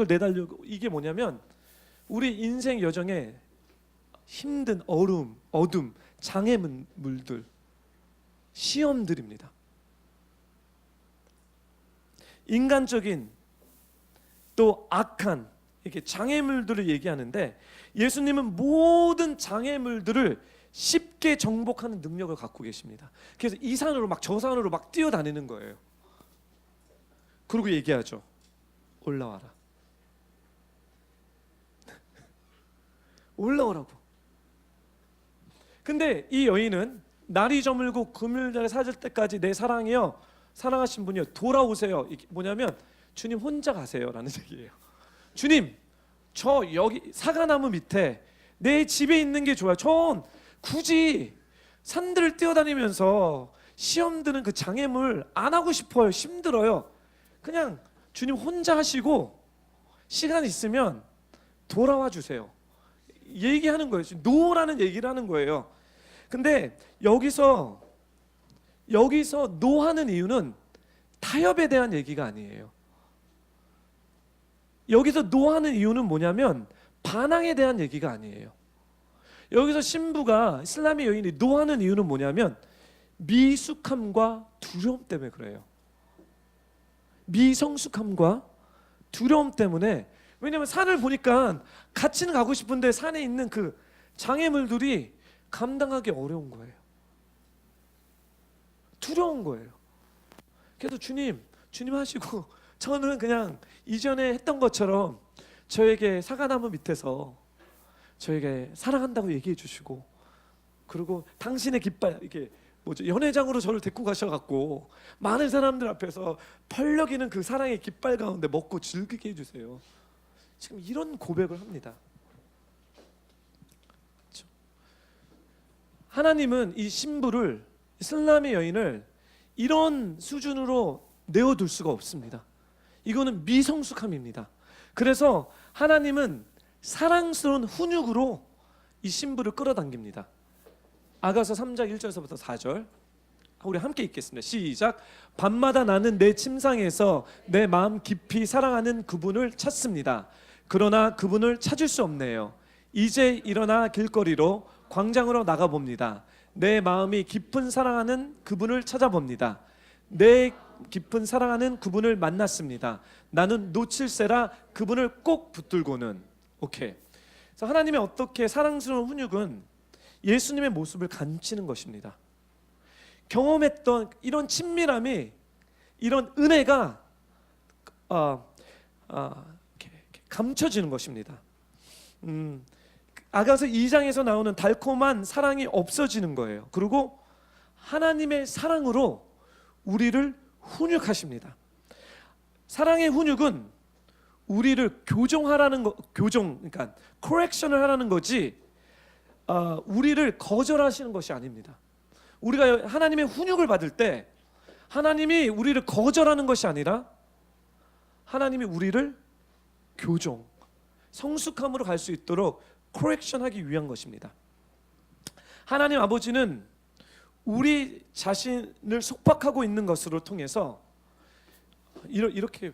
내달려고, 이게 뭐냐면 우리 인생 여정에 힘든 어둠, 장애물들, 시험들입니다. 인간적인 또 악한 이렇게 장애물들을 얘기하는데, 예수님은 모든 장애물들을 쉽게 정복하는 능력을 갖고 계십니다. 그래서 이 산으로 막 저 산으로 막 뛰어다니는 거예요. 그리고 얘기하죠. 올라와라. 올라오라고. 근데 이 여인은 날이 저물고 그물자를 사질 때까지 내 사랑이여, 사랑하신 분이여 돌아오세요. 이게 뭐냐면 주님 혼자 가세요라는 얘기예요. 주님, 저 여기 사과나무 밑에 내 집에 있는 게 좋아요. 전 굳이 산들을 뛰어다니면서 시험 드는 그 장애물 안 하고 싶어요. 힘들어요. 그냥 주님 혼자 하시고 시간 있으면 돌아와 주세요. 얘기하는 거예요. 노라는 얘기를 하는 거예요. 근데 여기서 노하는 이유는 타협에 대한 얘기가 아니에요. 여기서 노하는 이유는 뭐냐면 반항에 대한 얘기가 아니에요. 여기서 신부가, 이슬람의 여인이 노하는 이유는 뭐냐면 미숙함과 두려움 때문에 그래요. 미성숙함과 두려움 때문에. 왜냐면 산을 보니까 같이는 가고 싶은데 산에 있는 그 장애물들이 감당하기 어려운 거예요. 두려운 거예요. 그래서 주님 하시고, 저는 그냥 이전에 했던 것처럼 저에게 사과나무 밑에서 저에게 사랑한다고 얘기해 주시고, 그리고 당신의 깃발, 이게 뭐죠, 연회장으로 저를 데리고 가셔갖고 많은 사람들 앞에서 펄럭이는 그 사랑의 깃발 가운데 먹고 즐기게 해주세요. 지금 이런 고백을 합니다. 그렇죠? 하나님은 이 신부를, 이슬람의 여인을 이런 수준으로 내어둘 수가 없습니다. 이거는 미성숙함입니다. 그래서 하나님은 사랑스러운 훈육으로 이 신부를 끌어당깁니다. 아가서 3장 1절에서부터 4절 우리 함께 읽겠습니다. 시작. 밤마다 나는 내 침상에서 내 마음 깊이 사랑하는 그분을 찾습니다. 그러나 그분을 찾을 수 없네요. 이제 일어나 길거리로 광장으로 나가봅니다. 내 마음이 깊은 사랑하는 그분을 찾아봅니다. 내 깊은 사랑하는 그분을 만났습니다. 나는 놓칠세라 그분을 꼭 붙들고는. 오케이. 그래서 하나님의 어떻게 사랑스러운 훈육은 예수님의 모습을 감추는 것입니다. 경험했던 이런 친밀함이, 이런 은혜가 이렇게 감춰지는 것입니다. 아가서 2장에서 나오는 달콤한 사랑이 없어지는 거예요. 그리고 하나님의 사랑으로 우리를 훈육하십니다. 사랑의 훈육은 우리를 교정하라는 거, 그러니까 correction을 하라는 거지, 우리를 거절하시는 것이 아닙니다. 우리가 하나님의 훈육을 받을 때 하나님이 우리를 거절하는 것이 아니라 하나님이 우리를 교정, 성숙함으로 갈 수 있도록 correction하기 위한 것입니다. 하나님 아버지는 우리 자신을 속박하고 있는 것으로 통해서 이렇게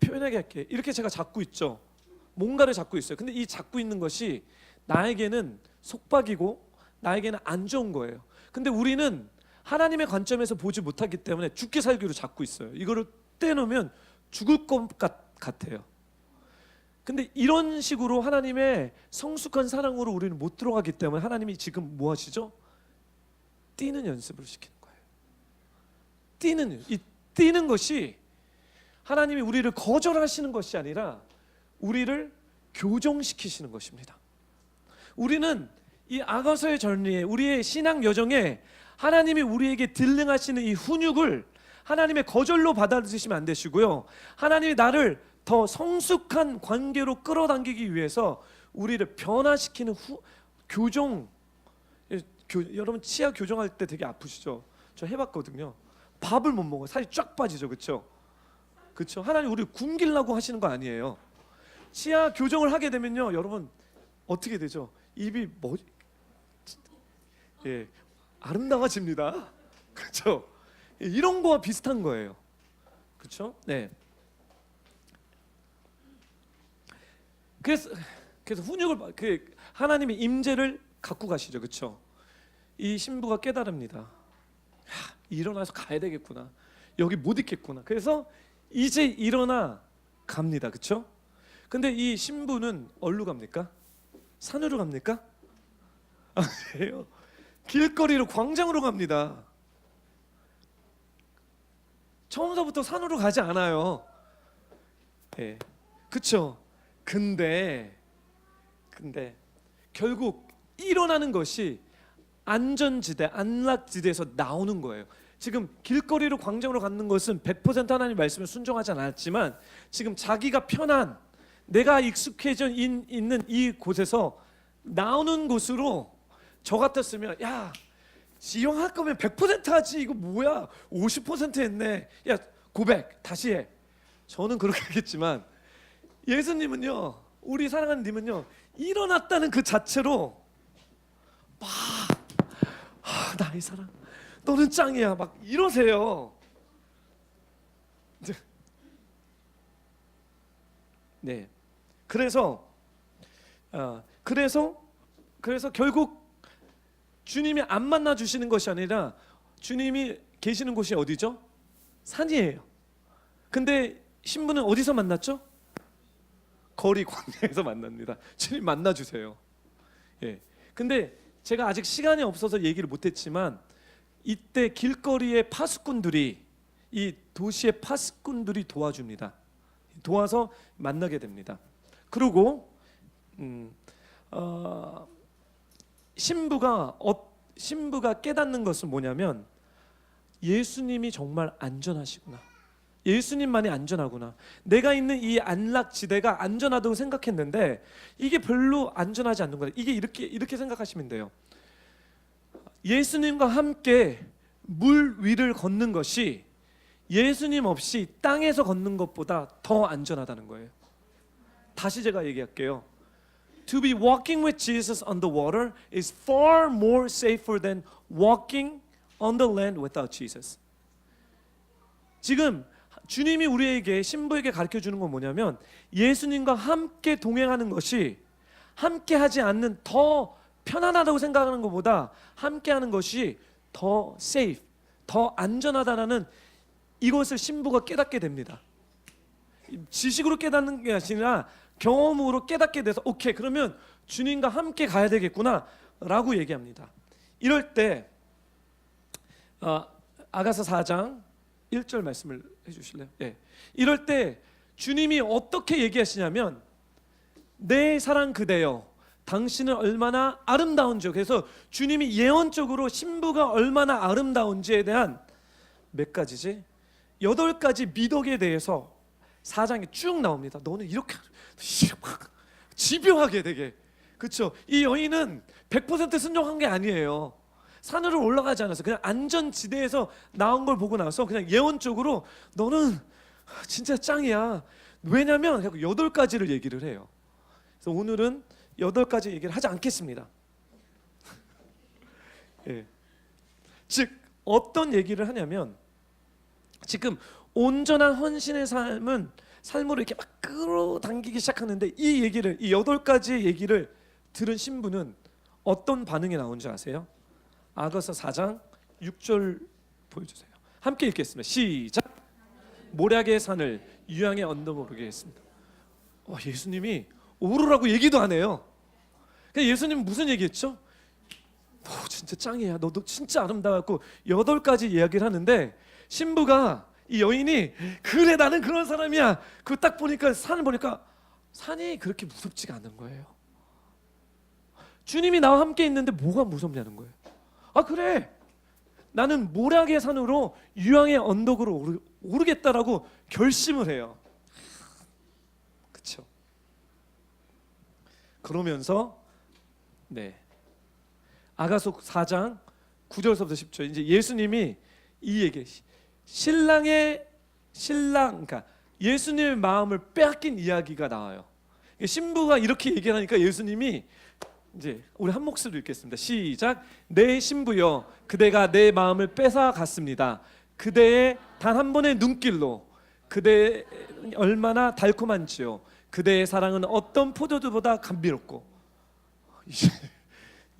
표현하게 할게. 이렇게 제가 잡고 있죠. 뭔가를 잡고 있어요. 근데 이 잡고 있는 것이 나에게는 속박이고 나에게는 안 좋은 거예요. 근데 우리는 하나님의 관점에서 보지 못하기 때문에 죽기 살기로 잡고 있어요. 이거를 떼놓으면 죽을 것 같아요. 근데 이런 식으로 하나님의 성숙한 사랑으로 우리는 못 들어가기 때문에 하나님이 지금 뭐 하시죠? 뛰는 연습을 시키는 거예요. 뛰는 것이 하나님이 우리를 거절하시는 것이 아니라 우리를 교정시키시는 것입니다. 우리는 이 아가서의 전리에, 우리의 신앙 여정에 하나님이 우리에게 딜링하시는 이 훈육을 하나님의 거절로 받아들이시면 안 되시고요. 하나님이 나를 더 성숙한 관계로 끌어당기기 위해서 우리를 변화시키는 교정. 여러분 치아 교정할 때 되게 아프시죠? 저 해봤거든요. 밥을 못 먹어요. 살이 쫙 빠지죠, 그렇죠? 그렇죠? 하나님 우리 굶기려고 하시는 거 아니에요. 치아 교정을 하게 되면요, 여러분 어떻게 되죠? 입이 아름다워집니다. 그렇죠? 이런 거와 비슷한 거예요. 그렇죠? 네. 그래서 훈육을 하나님의 임재를 갖고 가시죠, 그렇죠? 이 신부가 깨달습니다. 일어나서 가야 되겠구나. 여기 못 있겠구나. 그래서 이제 일어나 갑니다, 그렇죠? 근데 이 신부는 어디로 갑니까? 산으로 갑니까? 아니에요. 길거리로, 광장으로 갑니다. 처음서부터 산으로 가지 않아요. 네, 그렇죠? 근데 결국 일어나는 것이 안전지대, 안락지대에서 나오는 거예요. 지금 길거리로, 광장으로 가는 것은 100% 하나님 말씀에 순종하지 않았지만 지금 자기가 편한, 내가 익숙해져 있는 이 곳에서 나오는 곳으로, 저 같았으면 야, 이왕 거면 100% 하지, 이거 뭐야 50% 했네, 야 고백 다시 해. 저는 그렇게 하겠지만 예수님은요, 우리 사랑하는 님은요, 일어났다는 그 자체로 막 나의 사랑, 너는 짱이야, 막 이러세요. 네. 그래서 결국 주님이 안 만나 주시는 것이 아니라 주님이 계시는 곳이 어디죠? 산이에요. 근데 신부는 어디서 만났죠? 거리, 광야에서 만납니다. 주님 만나 주세요. 예. 근데 제가 아직 시간이 없어서 얘기를 못했지만 이때 길거리의 파수꾼들이, 이 도시의 파수꾼들이 도와줍니다. 도와서 만나게 됩니다. 그리고 신부가 깨닫는 것은 뭐냐면 예수님이 정말 안전하시구나. 예수님만이 안전하구나. 내가 있는 이 안락지대가 안전하다고 생각했는데 이게 별로 안전하지 않는 거예요. 이게 이렇게 생각하시면 돼요. 예수님과 함께 물 위를 걷는 것이 예수님 없이 땅에서 걷는 것보다 더 안전하다는 거예요. 다시 제가 얘기할게요. To be walking with Jesus on the water is far more safer than walking on the land without Jesus. 지금 주님이 우리에게, 신부에게 가르쳐 주는 건 뭐냐면 예수님과 함께 동행하는 것이, 함께 하지 않는, 더 편안하다고 생각하는 것보다 함께 하는 것이 더 safe, 더 안전하다라는 이것을 신부가 깨닫게 됩니다. 지식으로 깨닫는 게 아니라 경험으로 깨닫게 돼서 오케이, 그러면 주님과 함께 가야 되겠구나 라고 얘기합니다. 이럴 때 아가서 4장 1절 말씀을 해주실래요? 예. 이럴 때 주님이 어떻게 얘기하시냐면 내 사랑 그대여 당신은 얼마나 아름다운지요. 그래서 주님이 예언적으로 신부가 얼마나 아름다운지에 대한 몇 가지지? 8가지 미덕에 대해서 4장에 쭉 나옵니다. 너는 이렇게 집요하게 되게, 그렇죠? 이 여인은 100% 순종한 게 아니에요. 산으로 올라가지 않았어. 그냥 안전지대에서 나온 걸 보고 나서 그냥 예언적으로 너는 진짜 짱이야. 왜냐면 8가지를 얘기를 해요. 그래서 오늘은 8가지 얘기를 하지 않겠습니다. 예. 즉 어떤 얘기를 하냐면 지금 온전한 헌신의 삶으로 이렇게 막 끌어당기기 시작하는데 이 8가지 얘기를 들은 신부는 어떤 반응이 나온지 아세요? 아가서 4장 6절 보여주세요. 함께 읽겠습니다. 시작. 모략의 산을 유향의 언덕 오르게 했습니다. 예수님이 오르라고 얘기도 안 해요. 그냥 예수님은 무슨 얘기했죠? 너 진짜 짱이야. 너도 진짜 아름다웠고 8가지 이야기를 하는데 신부가 이 여인이 그래 나는 그런 사람이야. 그 딱 보니까 산을 보니까 산이 그렇게 무섭지가 않은 거예요. 주님이 나와 함께 있는데 뭐가 무섭냐는 거예요. 그래 나는 모략의 산으로 유황의 언덕으로 오르겠다라고 결심을 해요. 그렇죠? 그러면서 아가서 4장 9절서부터 10절 이제 예수님이 이 얘기 신랑 그러니까 예수님의 마음을 빼앗긴 이야기가 나와요. 신부가 이렇게 얘기하니까 예수님이 이제 우리 한 목소리로 읽겠습니다. 시작. 내 신부여 그대가 내 마음을 뺏어 갔습니다. 그대의 단 한 번의 눈길로 그대 얼마나 달콤한지요. 그대의 사랑은 어떤 포도주보다 감미롭고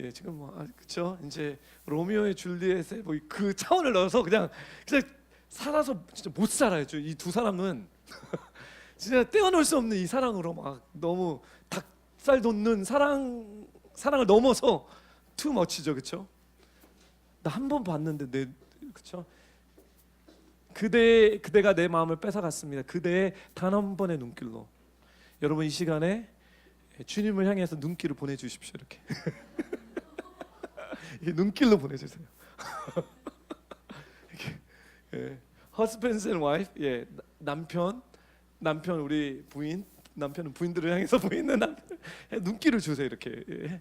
예, 지금 그렇죠? 이제 로미오의 줄리엣의 그 차원을 넣어서 그냥 살아서 진짜 못 살아요. 이 두 사람은 진짜 떼어놓을 수 없는 이 사랑으로 막 너무 닭살 돋는 사랑을 넘어서 too much죠, 그렇죠? 나 한 번 봤는데 그렇죠? 그대가 내 마음을 뺏어갔습니다. 그대의 단 한 번의 눈길로. 여러분 이 시간에 주님을 향해서 눈길을 보내주십시오. 이렇게 이게 눈길로 보내주세요. 예. Husbands and wife, 예, 남편 우리 부인, 남편은 부인들을 향해서 보이는 남편 눈길을 주세요 이렇게. 예.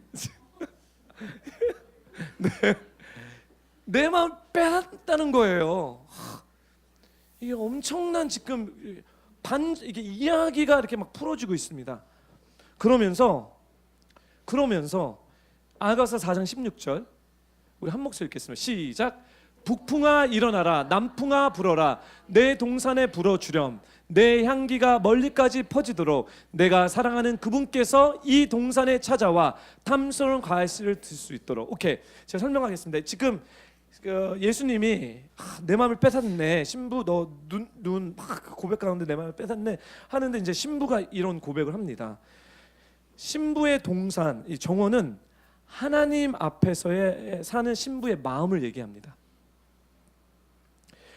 내 마음 빼앗다는 거예요. 이게 엄청난 지금 이게 이야기가 이렇게 막 풀어지고 있습니다. 그러면서 아가서 4장 16절 우리 한 목소리 읽겠습니다. 시작. 북풍아 일어나라 남풍아 불어라 내 동산에 불어주렴 내 향기가 멀리까지 퍼지도록 내가 사랑하는 그분께서 이 동산에 찾아와 탐스러운 과실을 들 수 있도록. 오케이, 제가 설명하겠습니다. 지금 예수님이 내 마음을 뺏었네, 신부 너 눈 고백 가운데 내 마음을 뺏었네 하는데 이제 신부가 이런 고백을 합니다. 신부의 동산, 이 정원은 하나님 앞에서 사는 신부의 마음을 얘기합니다.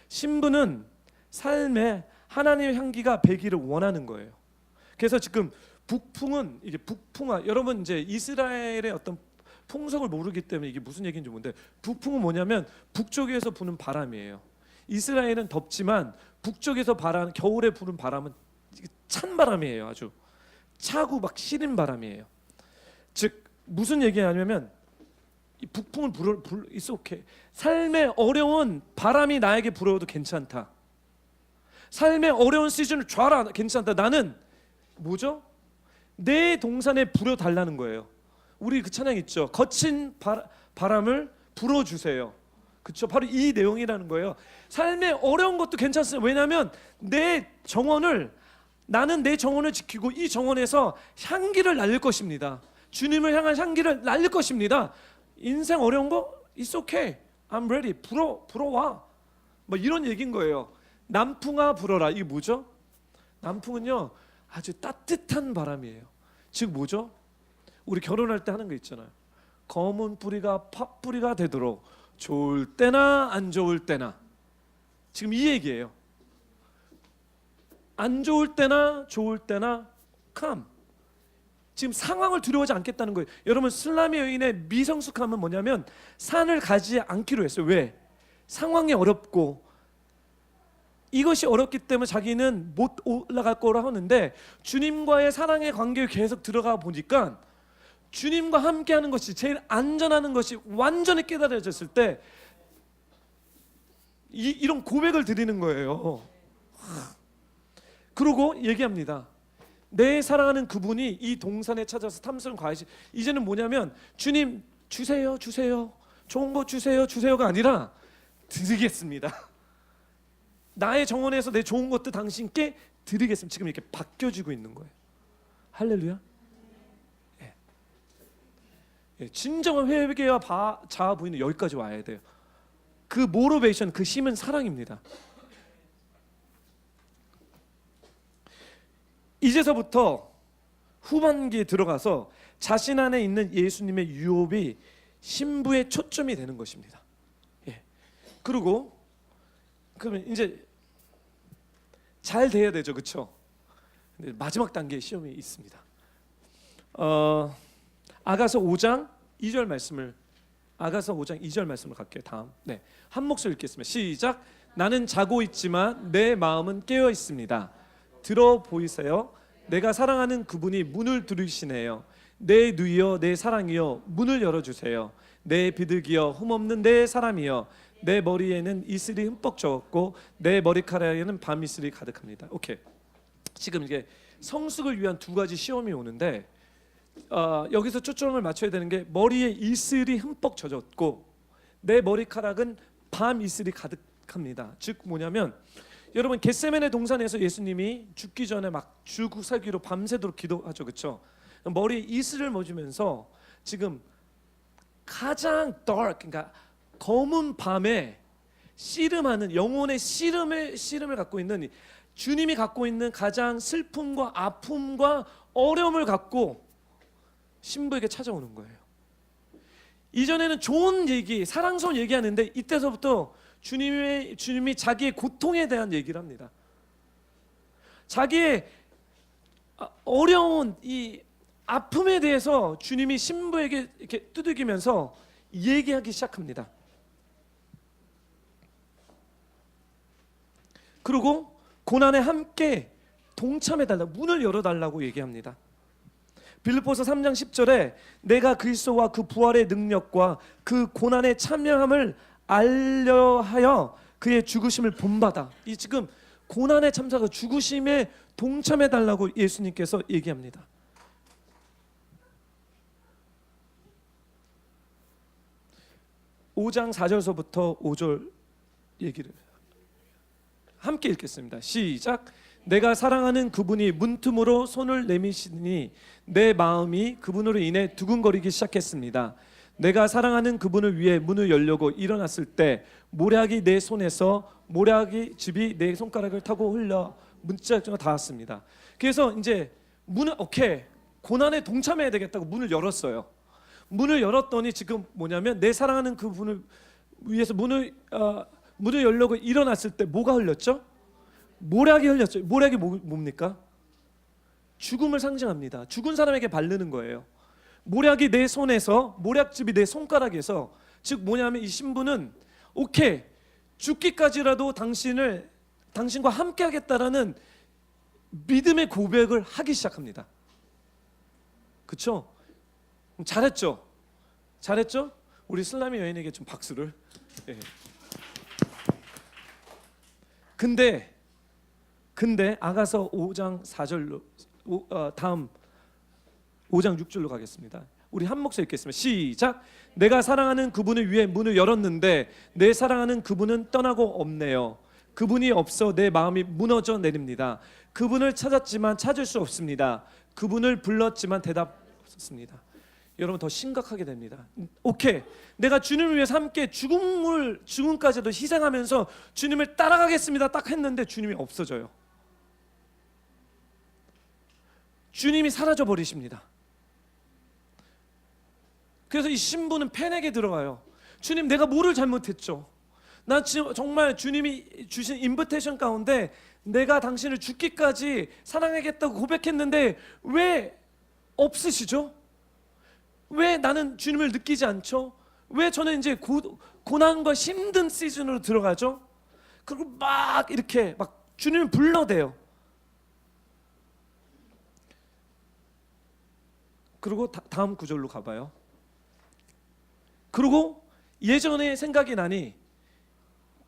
신부는 삶에 하나님의 향기가 배기를 원하는 거예요. 그래서 지금 북풍은 이게 북풍아, 여러분 이제 이스라엘의 어떤 풍속을 모르기 때문에 이게 무슨 얘기인지 모르는데 북풍은 뭐냐면 북쪽에서 부는 바람이에요. 이스라엘은 덥지만 북쪽에서 겨울에 부는 바람은 찬 바람이에요. 아주 차고 막 시린 바람이에요. 즉 무슨 얘기냐면 이 북풍을 it's okay. 삶의 어려운 바람이 나에게 불어도 괜찮다. 삶의 어려운 시즌을 좌라 괜찮다. 나는 뭐죠? 내 동산에 불어달라는 거예요. 우리 그 찬양 있죠. 거친 바람을 불어주세요. 그렇죠? 바로 이 내용이라는 거예요. 삶의 어려운 것도 괜찮습니다. 왜냐하면 나는 내 정원을 지키고 이 정원에서 향기를 날릴 것입니다. 주님을 향한 향기를 날릴 것입니다. 인생 어려운 거 it's okay. I'm ready. 불어와. 뭐 이런 얘기인 거예요. 남풍아 불어라. 이게 뭐죠? 남풍은요 아주 따뜻한 바람이에요. 즉 뭐죠? 우리 결혼할 때 하는 거 있잖아요. 검은 뿌리가 팥뿌리가 되도록 좋을 때나 안 좋을 때나 지금 이 얘기예요. 안 좋을 때나 좋을 때나 come. 지금 상황을 두려워하지 않겠다는 거예요. 여러분, 술라미 여인의 미성숙함은 뭐냐면 산을 가지 않기로 했어요. 왜? 상황이 어렵고 이것이 어렵기 때문에 자기는 못 올라갈 거라 하는데, 주님과의 사랑의 관계에 계속 들어가 보니까 주님과 함께하는 것이 제일 안전한 것이 완전히 깨달아졌을 때 이런 고백을 드리는 거예요. 그러고 얘기합니다. 내 사랑하는 그분이 이 동산에 찾아서 탐스런 과일씨, 이제는 뭐냐면 주님 주세요 주세요, 좋은 거 주세요 주세요가 아니라 드리겠습니다. 나의 정원에서 내 좋은 것도 당신께 드리겠습니다. 지금 이렇게 바뀌어지고 있는 거예요. 할렐루야. 예. 예, 진정한 회개와 자아 부인은 여기까지 와야 돼요. 그 모티베이션, 그 힘은 사랑입니다. 이제서부터 후반기에 들어가서 자신 안에 있는 예수님의 유업이 신부의 초점이 되는 것입니다. 예. 그리고 그러면 이제 잘 돼야 되죠, 그렇죠? 근데 마지막 단계의 시험이 있습니다. 아가서 5장 2절 말씀을, 아가서 5장 2절 말씀을 갈게요. 다음, 네, 한 목소리 읽겠습니다. 시작. 나는 자고 있지만 내 마음은 깨어 있습니다. 들어 보이세요? 내가 사랑하는 그분이 문을 두드리시네요. 내 누이여, 내 사랑이여, 문을 열어주세요. 내 비둘기여, 흠없는 내 사람이여, 내 머리에는 이슬이 흠뻑 젖었고 내 머리카락에는 밤이슬이 가득합니다. 오케이. 지금 이게 성숙을 위한 두 가지 시험이 오는데, 여기서 초점을 맞춰야 되는 게 머리에 이슬이 흠뻑 젖었고 내 머리카락은 밤 이슬이 가득합니다. 즉 뭐냐면, 여러분 겟세마네 동산에서 예수님이 죽기 전에 막 죽고 살기로 밤새도록 기도하죠, 그렇죠? 머리에 이슬을 묻으면서 지금 가장 dark, 그러니까 검은 밤에 씨름하는, 영혼의 씨름을 갖고 있는 주님이 갖고 있는 가장 슬픔과 아픔과 어려움을 갖고 신부에게 찾아오는 거예요. 이전에는 좋은 얘기, 사랑스러운 얘기하는데 이때서부터 주님이 자기의 고통에 대한 얘기를 합니다. 자기의 어려운 이 아픔에 대해서 주님이 신부에게 이렇게 두들기면서 얘기하기 시작합니다. 그리고 고난에 함께 동참해달라, 문을 열어달라고 얘기합니다. 빌립보서 3장 10절에 내가 그리스도와 그 부활의 능력과 그 고난의 참여함을 알려하여 그의 죽으심을 본받아. 이 지금 고난의 참사가 죽으심에 동참해달라고 예수님께서 얘기합니다. (5장 4절서부터 5절) 얘기를 함께 읽겠습니다. 시작. 내가 사랑하는 그분이 문틈으로 손을 내미시니 내 마음이 그분으로 인해 두근거리기 시작했습니다. 내가 사랑하는 그분을 위해 문을 열려고 일어났을 때 모략이 내 손에서, 모략이 즙이 내 손가락을 타고 흘러 문짝으로 닿았습니다. 그래서 이제 문을, 오케이, 고난에 동참해야 되겠다고 문을 열었어요. 문을 열었더니 지금 뭐냐면 내 사랑하는 그분을 위해서 문을 열려고 일어났을 때 뭐가 흘렸죠? 모략이 흘렸죠. 모략이 뭡니까? 죽음을 상징합니다. 죽은 사람에게 바르는 거예요. 모략이 내 손에서, 모략즙이 내 손가락에서, 즉 뭐냐면 이 신부는 오케이, 죽기까지라도 당신과 함께 하겠다라는 믿음의 고백을 하기 시작합니다. 그렇죠? 잘했죠? 잘했죠? 우리 슬라미 여인에게 좀 박수를. 예. 근데 아가서 5장 4절로 다음 5장 6절로 가겠습니다. 우리 한 목소리 읽겠습니다. 시작. 내가 사랑하는 그분을 위해 문을 열었는데 내 사랑하는 그분은 떠나고 없네요. 그분이 없어 내 마음이 무너져 내립니다. 그분을 찾았지만 찾을 수 없습니다. 그분을 불렀지만 대답 없었습니다. 여러분 더 심각하게 됩니다. 오케이, 내가 주님을 위해서 함께 죽음까지도 희생하면서 주님을 따라가겠습니다 딱 했는데 주님이 없어져요. 주님이 사라져 버리십니다. 그래서 이 신부는 패닉에 들어가요. 주님, 내가 뭐를 잘못했죠? 나 지금 정말 주님이 주신 인비테이션 가운데 내가 당신을 죽기까지 사랑하겠다고 고백했는데 왜 없으시죠? 왜 나는 주님을 느끼지 않죠? 왜 저는 이제 고난과 힘든 시즌으로 들어가죠? 그리고 막 이렇게 막 주님을 불러대요. 그리고 다음 구절로 가봐요. 그리고 예전에 생각이 나니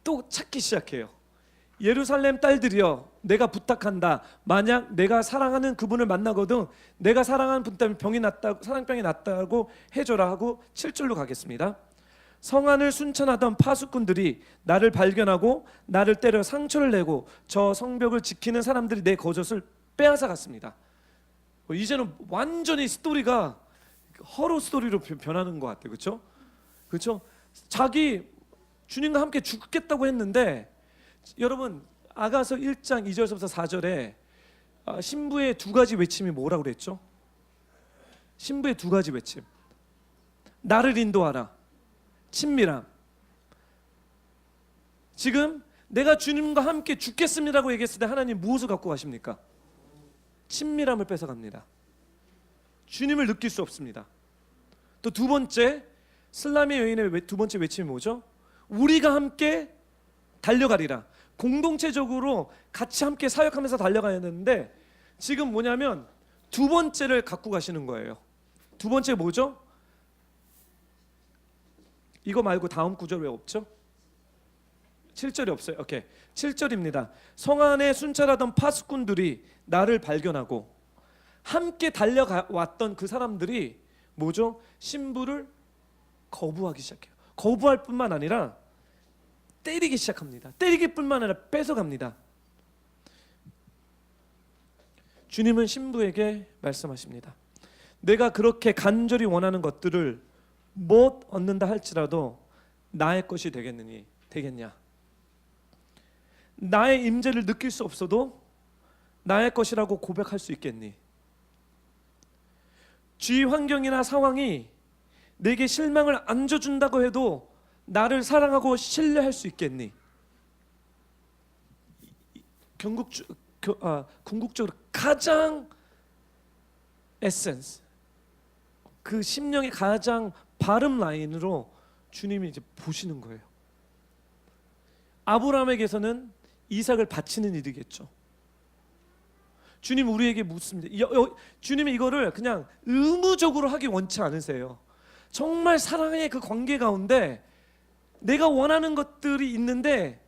또 찾기 시작해요. 예루살렘 딸들이여, 내가 부탁한다. 만약 내가 사랑하는 그분을 만나거든 내가 사랑하는 분 때문에 병이 났다고, 사랑병이 났다고 해줘라 하고 7절로 가겠습니다. 성안을 순찰하던 파수꾼들이 나를 발견하고 나를 때려 상처를 내고 저 성벽을 지키는 사람들이 내 거젓을 빼앗아 갔습니다. 이제는 완전히 스토리가 허로 스토리로 변하는 것 같아요. 그렇죠? 그렇죠? 자기 주님과 함께 죽겠다고 했는데, 여러분 아가서 1장 2절부터 4절에 신부의 두 가지 외침이 뭐라고 그랬죠? 신부의 두 가지 외침. 나를 인도하라. 친밀함. 지금 내가 주님과 함께 죽겠습니다라고 얘기했을 때 하나님 무엇을 갖고 가십니까? 친밀함을 뺏어갑니다. 주님을 느낄 수 없습니다. 또 두 번째, 슬라미 여인의 두 번째 외침이 뭐죠? 우리가 함께 달려가리라. 공동체적으로 같이 함께 사역하면서 달려가야 되는데 지금 뭐냐면 두 번째를 갖고 가시는 거예요. 두 번째 뭐죠? 이거 말고 다음 구절 왜 없죠? 7절이 없어요. 오케이. 7절입니다. 성 안에 순찰하던 파수꾼들이 나를 발견하고 함께 달려왔던 그 사람들이 뭐죠? 신부를 거부하기 시작해요. 거부할 뿐만 아니라 때리기 시작합니다. 때리기뿐만 아니라 뺏어갑니다. 주님은 신부에게 말씀하십니다. 내가 그렇게 간절히 원하는 것들을 못 얻는다 할지라도 나의 것이 되겠냐? 나의 임재를 느낄 수 없어도 나의 것이라고 고백할 수 있겠니? 주위 환경이나 상황이 내게 실망을 안 줘준다고 해도 나를 사랑하고 신뢰할 수 있겠니? 궁극적으로 가장 에센스, 그 심령의 가장 바름 라인으로 주님이 이제 보시는 거예요. 아브라함에게서는 이삭을 바치는 일이겠죠. 주님 우리에게 묻습니다. 주님이 이거를 그냥 의무적으로 하기 원치 않으세요. 정말 사랑의 그 관계 가운데 내가 원하는 것들이 있는데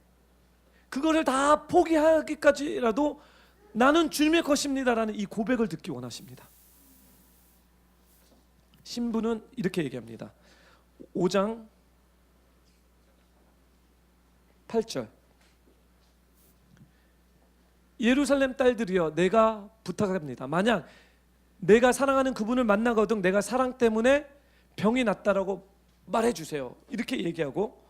그거를 다 포기하기까지라도 나는 주님의 것입니다라는 이 고백을 듣기 원하십니다. 신부는 이렇게 얘기합니다. 5장 8절. 예루살렘 딸들이여, 내가 부탁합니다. 만약 내가 사랑하는 그분을 만나거든 내가 사랑 때문에 병이 났다라고 말해주세요. 이렇게 얘기하고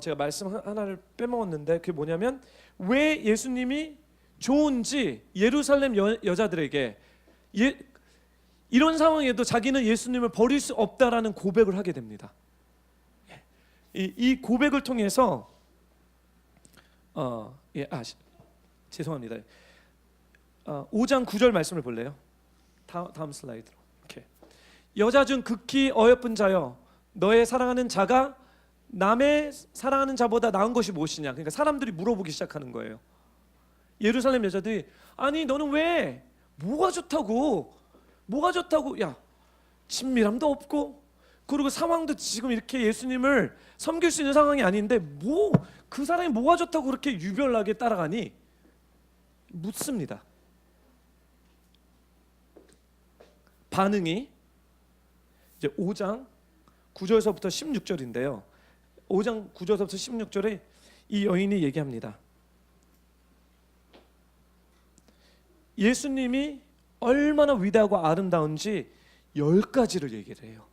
제가 말씀 하나를 빼먹었는데 그게 뭐냐면 왜 예수님이 좋은지 예루살렘 여자들에게 이런 상황에도 자기는 예수님을 버릴 수 없다라는 고백을 하게 됩니다. 이 고백을 통해서 죄송합니다. 5장 9절 말씀을 볼래요? 다음 슬라이드로. 오케이. 여자 중 극히 어여쁜 자여, 너의 사랑하는 자가 남의 사랑하는 자보다 나은 것이 무엇이냐. 그러니까 사람들이 물어보기 시작하는 거예요. 예루살렘 여자들이 아니 너는 왜 뭐가 좋다고 야 친밀함도 없고 그리고 상황도 지금 이렇게 예수님을 섬길 수 있는 상황이 아닌데 뭐 그 사람이 뭐가 좋다고 그렇게 유별나게 따라가니 묻습니다. 반응이 이제 5장 9절서부터 16절인데요. 5장 9절서부터 16절에 이 여인이 얘기합니다. 예수님이 얼마나 위대하고 아름다운지 10가지를 얘기를 해요.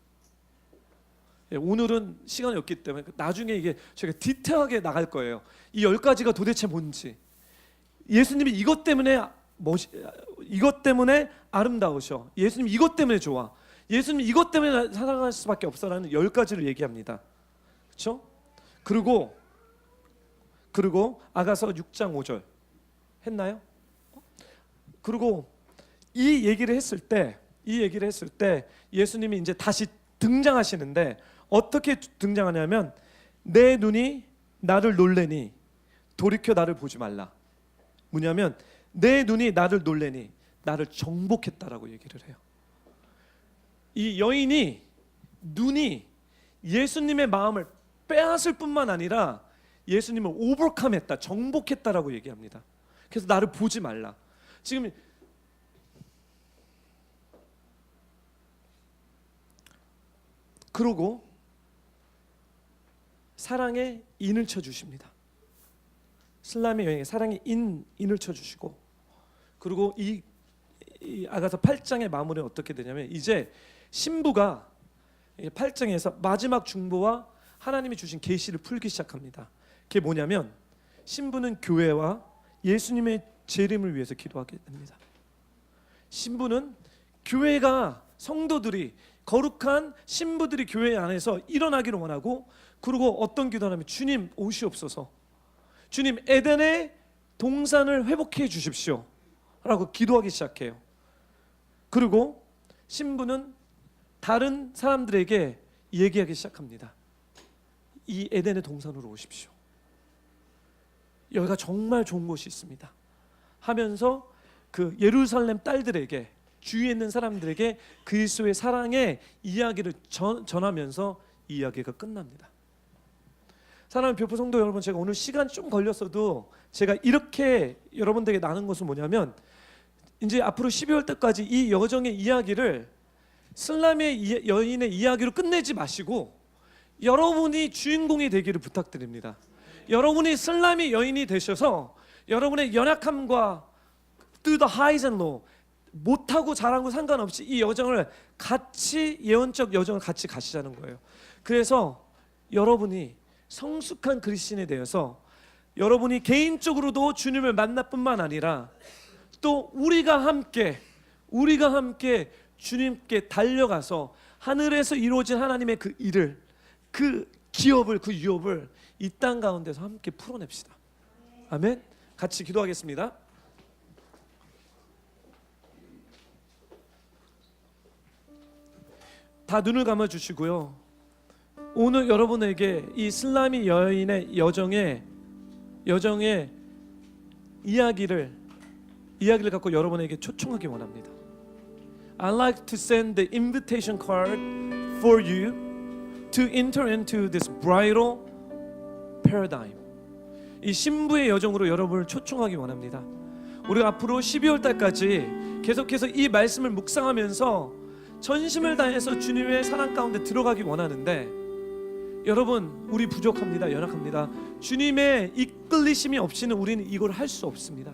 오늘은 시간이 없기 때문에 나중에 이게 제가 디테일하게 나갈 거예요. 이 10가지가 도대체 뭔지, 예수님이 이것 때문에 이것 때문에 아름다우셔. 예수님 이것 때문에 좋아. 예수님 이것 때문에 사랑할 수밖에 없어라는 10가지를 얘기합니다. 그렇죠? 그리고 아가서 6장 5절 했나요? 그리고 이 얘기를 했을 때 예수님이 이제 다시 등장하시는데 어떻게 등장하냐면 내 눈이 나를 놀래니 돌이켜 나를 보지 말라. 뭐냐면 내 눈이 나를 놀래니 나를 정복했다라고 얘기를 해요. 이 여인이 눈이 예수님의 마음을 빼앗을 뿐만 아니라 예수님을 오버컴했다, 정복했다라고 얘기합니다. 그래서 나를 보지 말라. 지금 그러고 사랑의 인을 쳐주십니다. 슬람의 여행에 사랑의 인을 쳐주시고, 그리고 이 아가서 8장의 마무리는 어떻게 되냐면 이제 신부가 8장에서 마지막 중보와 하나님이 주신 계시를 풀기 시작합니다. 그게 뭐냐면 신부는 교회와 예수님의 재림을 위해서 기도하게 됩니다. 신부는 교회가, 성도들이, 거룩한 신부들이 교회 안에서 일어나기를 원하고, 그리고 어떤 기도하냐면 주님 오시옵소서, 주님 에덴의 동산을 회복해 주십시오 라고 기도하기 시작해요. 그리고 신부는 다른 사람들에게 얘기하기 시작합니다. 이 에덴의 동산으로 오십시오. 여기가 정말 좋은 곳이 있습니다 하면서 그 예루살렘 딸들에게, 주위에 있는 사람들에게 그리스도의 사랑의 이야기를 전하면서 이 이야기가 끝납니다. 사랑하는 뷰포 성도 여러분, 제가 오늘 시간이 좀 걸렸어도 제가 이렇게 여러분들에게 나눈 것은 뭐냐면, 이제 앞으로 12월 때까지 이 여정의 이야기를 슬람의 여인의 이야기로 끝내지 마시고 여러분이 주인공이 되기를 부탁드립니다. 여러분이 슬람의 여인이 되셔서 여러분의 연약함과 through the highs and low, 못하고 잘한 거 상관없이 이 여정을 같이, 예언적 여정을 같이 가시자는 거예요. 그래서 여러분이 성숙한 그리스도인에 대해서 여러분이 개인적으로도 주님을 만날 뿐만 아니라 또 우리가 함께 주님께 달려가서 하늘에서 이루어진 하나님의 그 일을, 그 기업을, 그 유업을 이 땅 가운데서 함께 풀어냅시다. 아멘. 같이 기도하겠습니다. 다 눈을 감아주시고요. 오늘 여러분에게 이 슬람이 여인의 여정의 이야기를 갖고 여러분에게 초청하기 원합니다. I'd like to send the invitation card for you to enter into this bridal paradigm. 이 신부의 여정으로 여러분을 초청하기 원합니다. 우리가 앞으로 12월 달까지 계속해서 이 말씀을 묵상하면서 전심을 다해서 주님의 사랑 가운데 들어가기 원하는데, 여러분, 우리 부족합니다. 연약합니다. 주님의 이끌리심이 없이는 우리는 이걸 할 수 없습니다.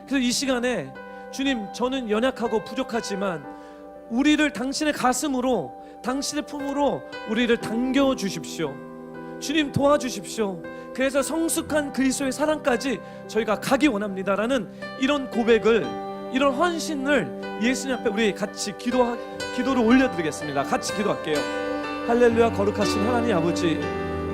그래서 이 시간에 주님, 저는 연약하고 부족하지만 우리를 당신의 가슴으로, 당신의 품으로 우리를 당겨 주십시오. 주님 도와주십시오. 그래서 성숙한 그리스도의 사랑까지 저희가 가기 원합니다라는 이런 고백을, 이런 헌신을 예수님 앞에 우리 같이 기도를 올려드리겠습니다. 같이 기도할게요. 할렐루야. 거룩하신 하나님 아버지,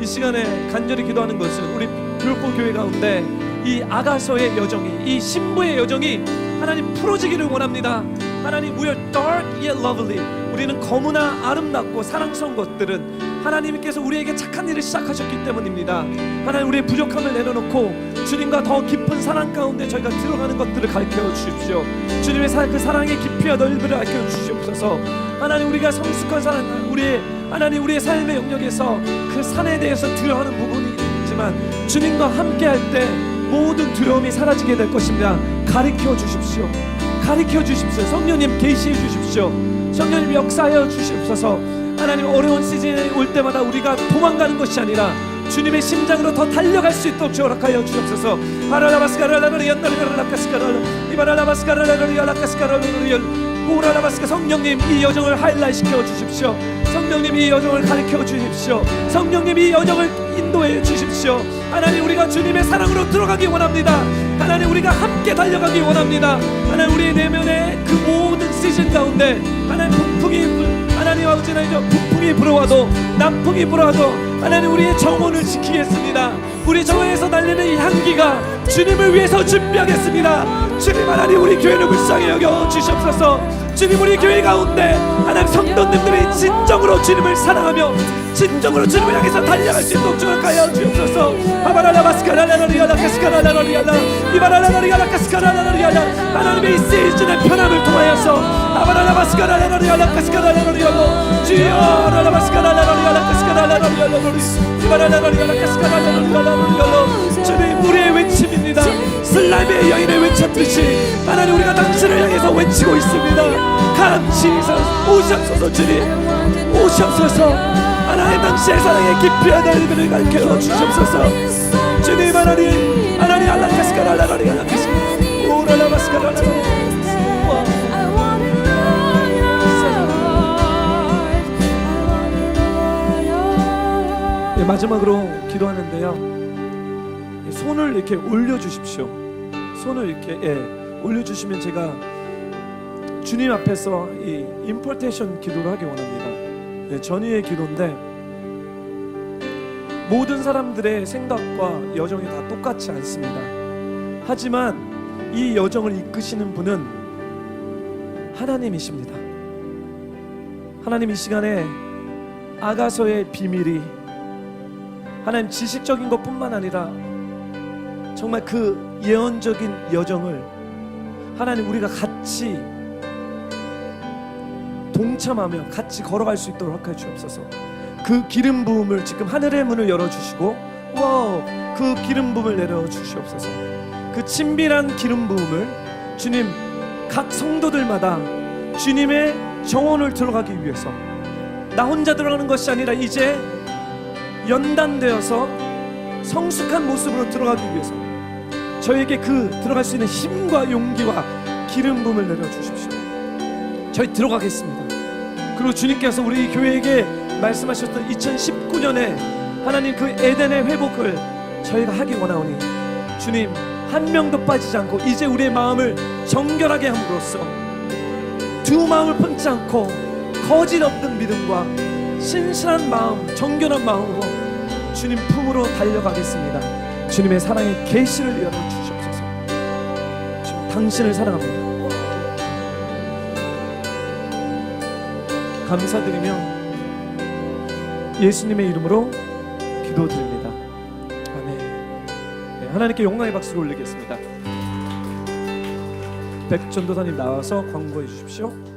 이 시간에 간절히 기도하는 것은 우리 뷰포 교회 가운데 이 아가서의 여정이, 이 신부의 여정이 하나님 풀어지기를 원합니다. 하나님, we are dark yet lovely. 우리는 검으나 아름답고 사랑스러운 것들은 하나님께서 우리에게 착한 일을 시작하셨기 때문입니다. 하나님, 우리의 부족함을 내려놓고 주님과 더 깊은 사랑 가운데 저희가 들어가는 것들을 가르쳐 주십시오. 주님의 그 사랑의 깊이와 넓이를 가르쳐 주시옵소서. 하나님, 우리가 성숙한 사랑, 우리의 삶의 영역에서 그 산에 대해서 두려워하는 부분이 있지만 주님과 함께할 때 모든 두려움이 사라지게 될 것입니다. 가르쳐 주십시오. 가르쳐 주십시오. 성령님 계시해 주십시오. 성령님 역사하여 주시옵소서. 하나님, 어려운 시즌에 올 때마다 우리가 도망가는 것이 아니라 주님의 심장으로 더 달려갈 수 있도록 허락하여 주옵소서. 오라라바스가 성령님 이 여정을 하이라이트 시켜 주십시오. 성령님 이 여정을 가르쳐 주십시오. 성령님 이 여정을 인도해 주십시오. 하나님 우리가 주님의 사랑으로 들어가기 원합니다. 하나님 우리가 함께 달려가기 원합니다. 하나님 우리의 내면의 그 모든 시즌 가운데 하나님 하나님 아버지나 이제 북풍이 불어와도 남풍이 불어와도 하나님 우리의 정원을 지키겠습니다. 우리 정원에서 날리는 이 향기가 주님을 위해서 준비하겠습니다. 주님 하나님 우리 교회를 불쌍히 여겨 주시옵소서. 주님 우리 교회 가운데 하나님 성도님들이 진정으로 주님을 사랑하며 진정으로 주님을 향해서 달려갈 수 있도록 주님하여 주옵소서. 아바라라바스카라라리알라 이바라라리알라카스카라라리알라 하나님의 이 시즌의 편함을 통하여서 아바라라바스카라라리알라카스카라라리알라 주여라라바스카라라리알라카스카라라리알라 이바라라리알라카스카라라리알라 주님 우리의 외침입니다. 슬라임의 여인을 외쳤듯이 하나님 우리가 당신을 향해서 외치고 있습니다. 같이 오시옵소서. 주님 오시옵소서. 하나님 당신의 사랑의 깊이와 넓이를 가르쳐 주시옵소서. 주님 하나님 알라카스카라라리 알라카스 오라라바스카라라리 네, 마지막으로 기도하는데요. 손을 이렇게 올려주십시오. 손을 이렇게 올려주시면 제가 주님 앞에서 이 임포테이션 기도를 하기 원합니다. 전의의 기도인데 모든 사람들의 생각과 여정이 다 똑같지 않습니다. 하지만 이 여정을 이끄시는 분은 하나님이십니다. 하나님 이 시간에 아가서의 비밀이 하나님 지식적인 것뿐만 아니라 정말 그 예언적인 여정을 하나님 우리가 같이 동참하며 같이 걸어갈 수 있도록 허락해 주옵소서. 그 기름 부음을 지금 하늘의 문을 열어주시고 그 기름 부음을 내려주시옵소서. 그 친밀한 기름 부음을 주님 각 성도들마다 주님의 정원을 들어가기 위해서 나 혼자 들어가는 것이 아니라 이제 연단되어서 성숙한 모습으로 들어가기 위해서 저에게 그 들어갈 수 있는 힘과 용기와 기름 부음을 내려주십시오. 저희 들어가겠습니다. 그리고 주님께서 우리 교회에게 말씀하셨던 2019년에 하나님 그 에덴의 회복을 저희가 하기 원하오니 주님 한 명도 빠지지 않고 이제 우리의 마음을 정결하게 함으로써 두 마음을 품지 않고 거짓 없는 믿음과 신실한 마음 정결한 마음으로 주님 품으로 달려가겠습니다. 주님의 사랑의 계시를 열어주시옵소서. 주님 당신을 사랑합니다. 감사드리며 예수님의 이름으로 기도드립니다. 아멘. 네, 하나님께 영광의 박수를 올리겠습니다. 백전도사님 나와서 광고해 주십시오.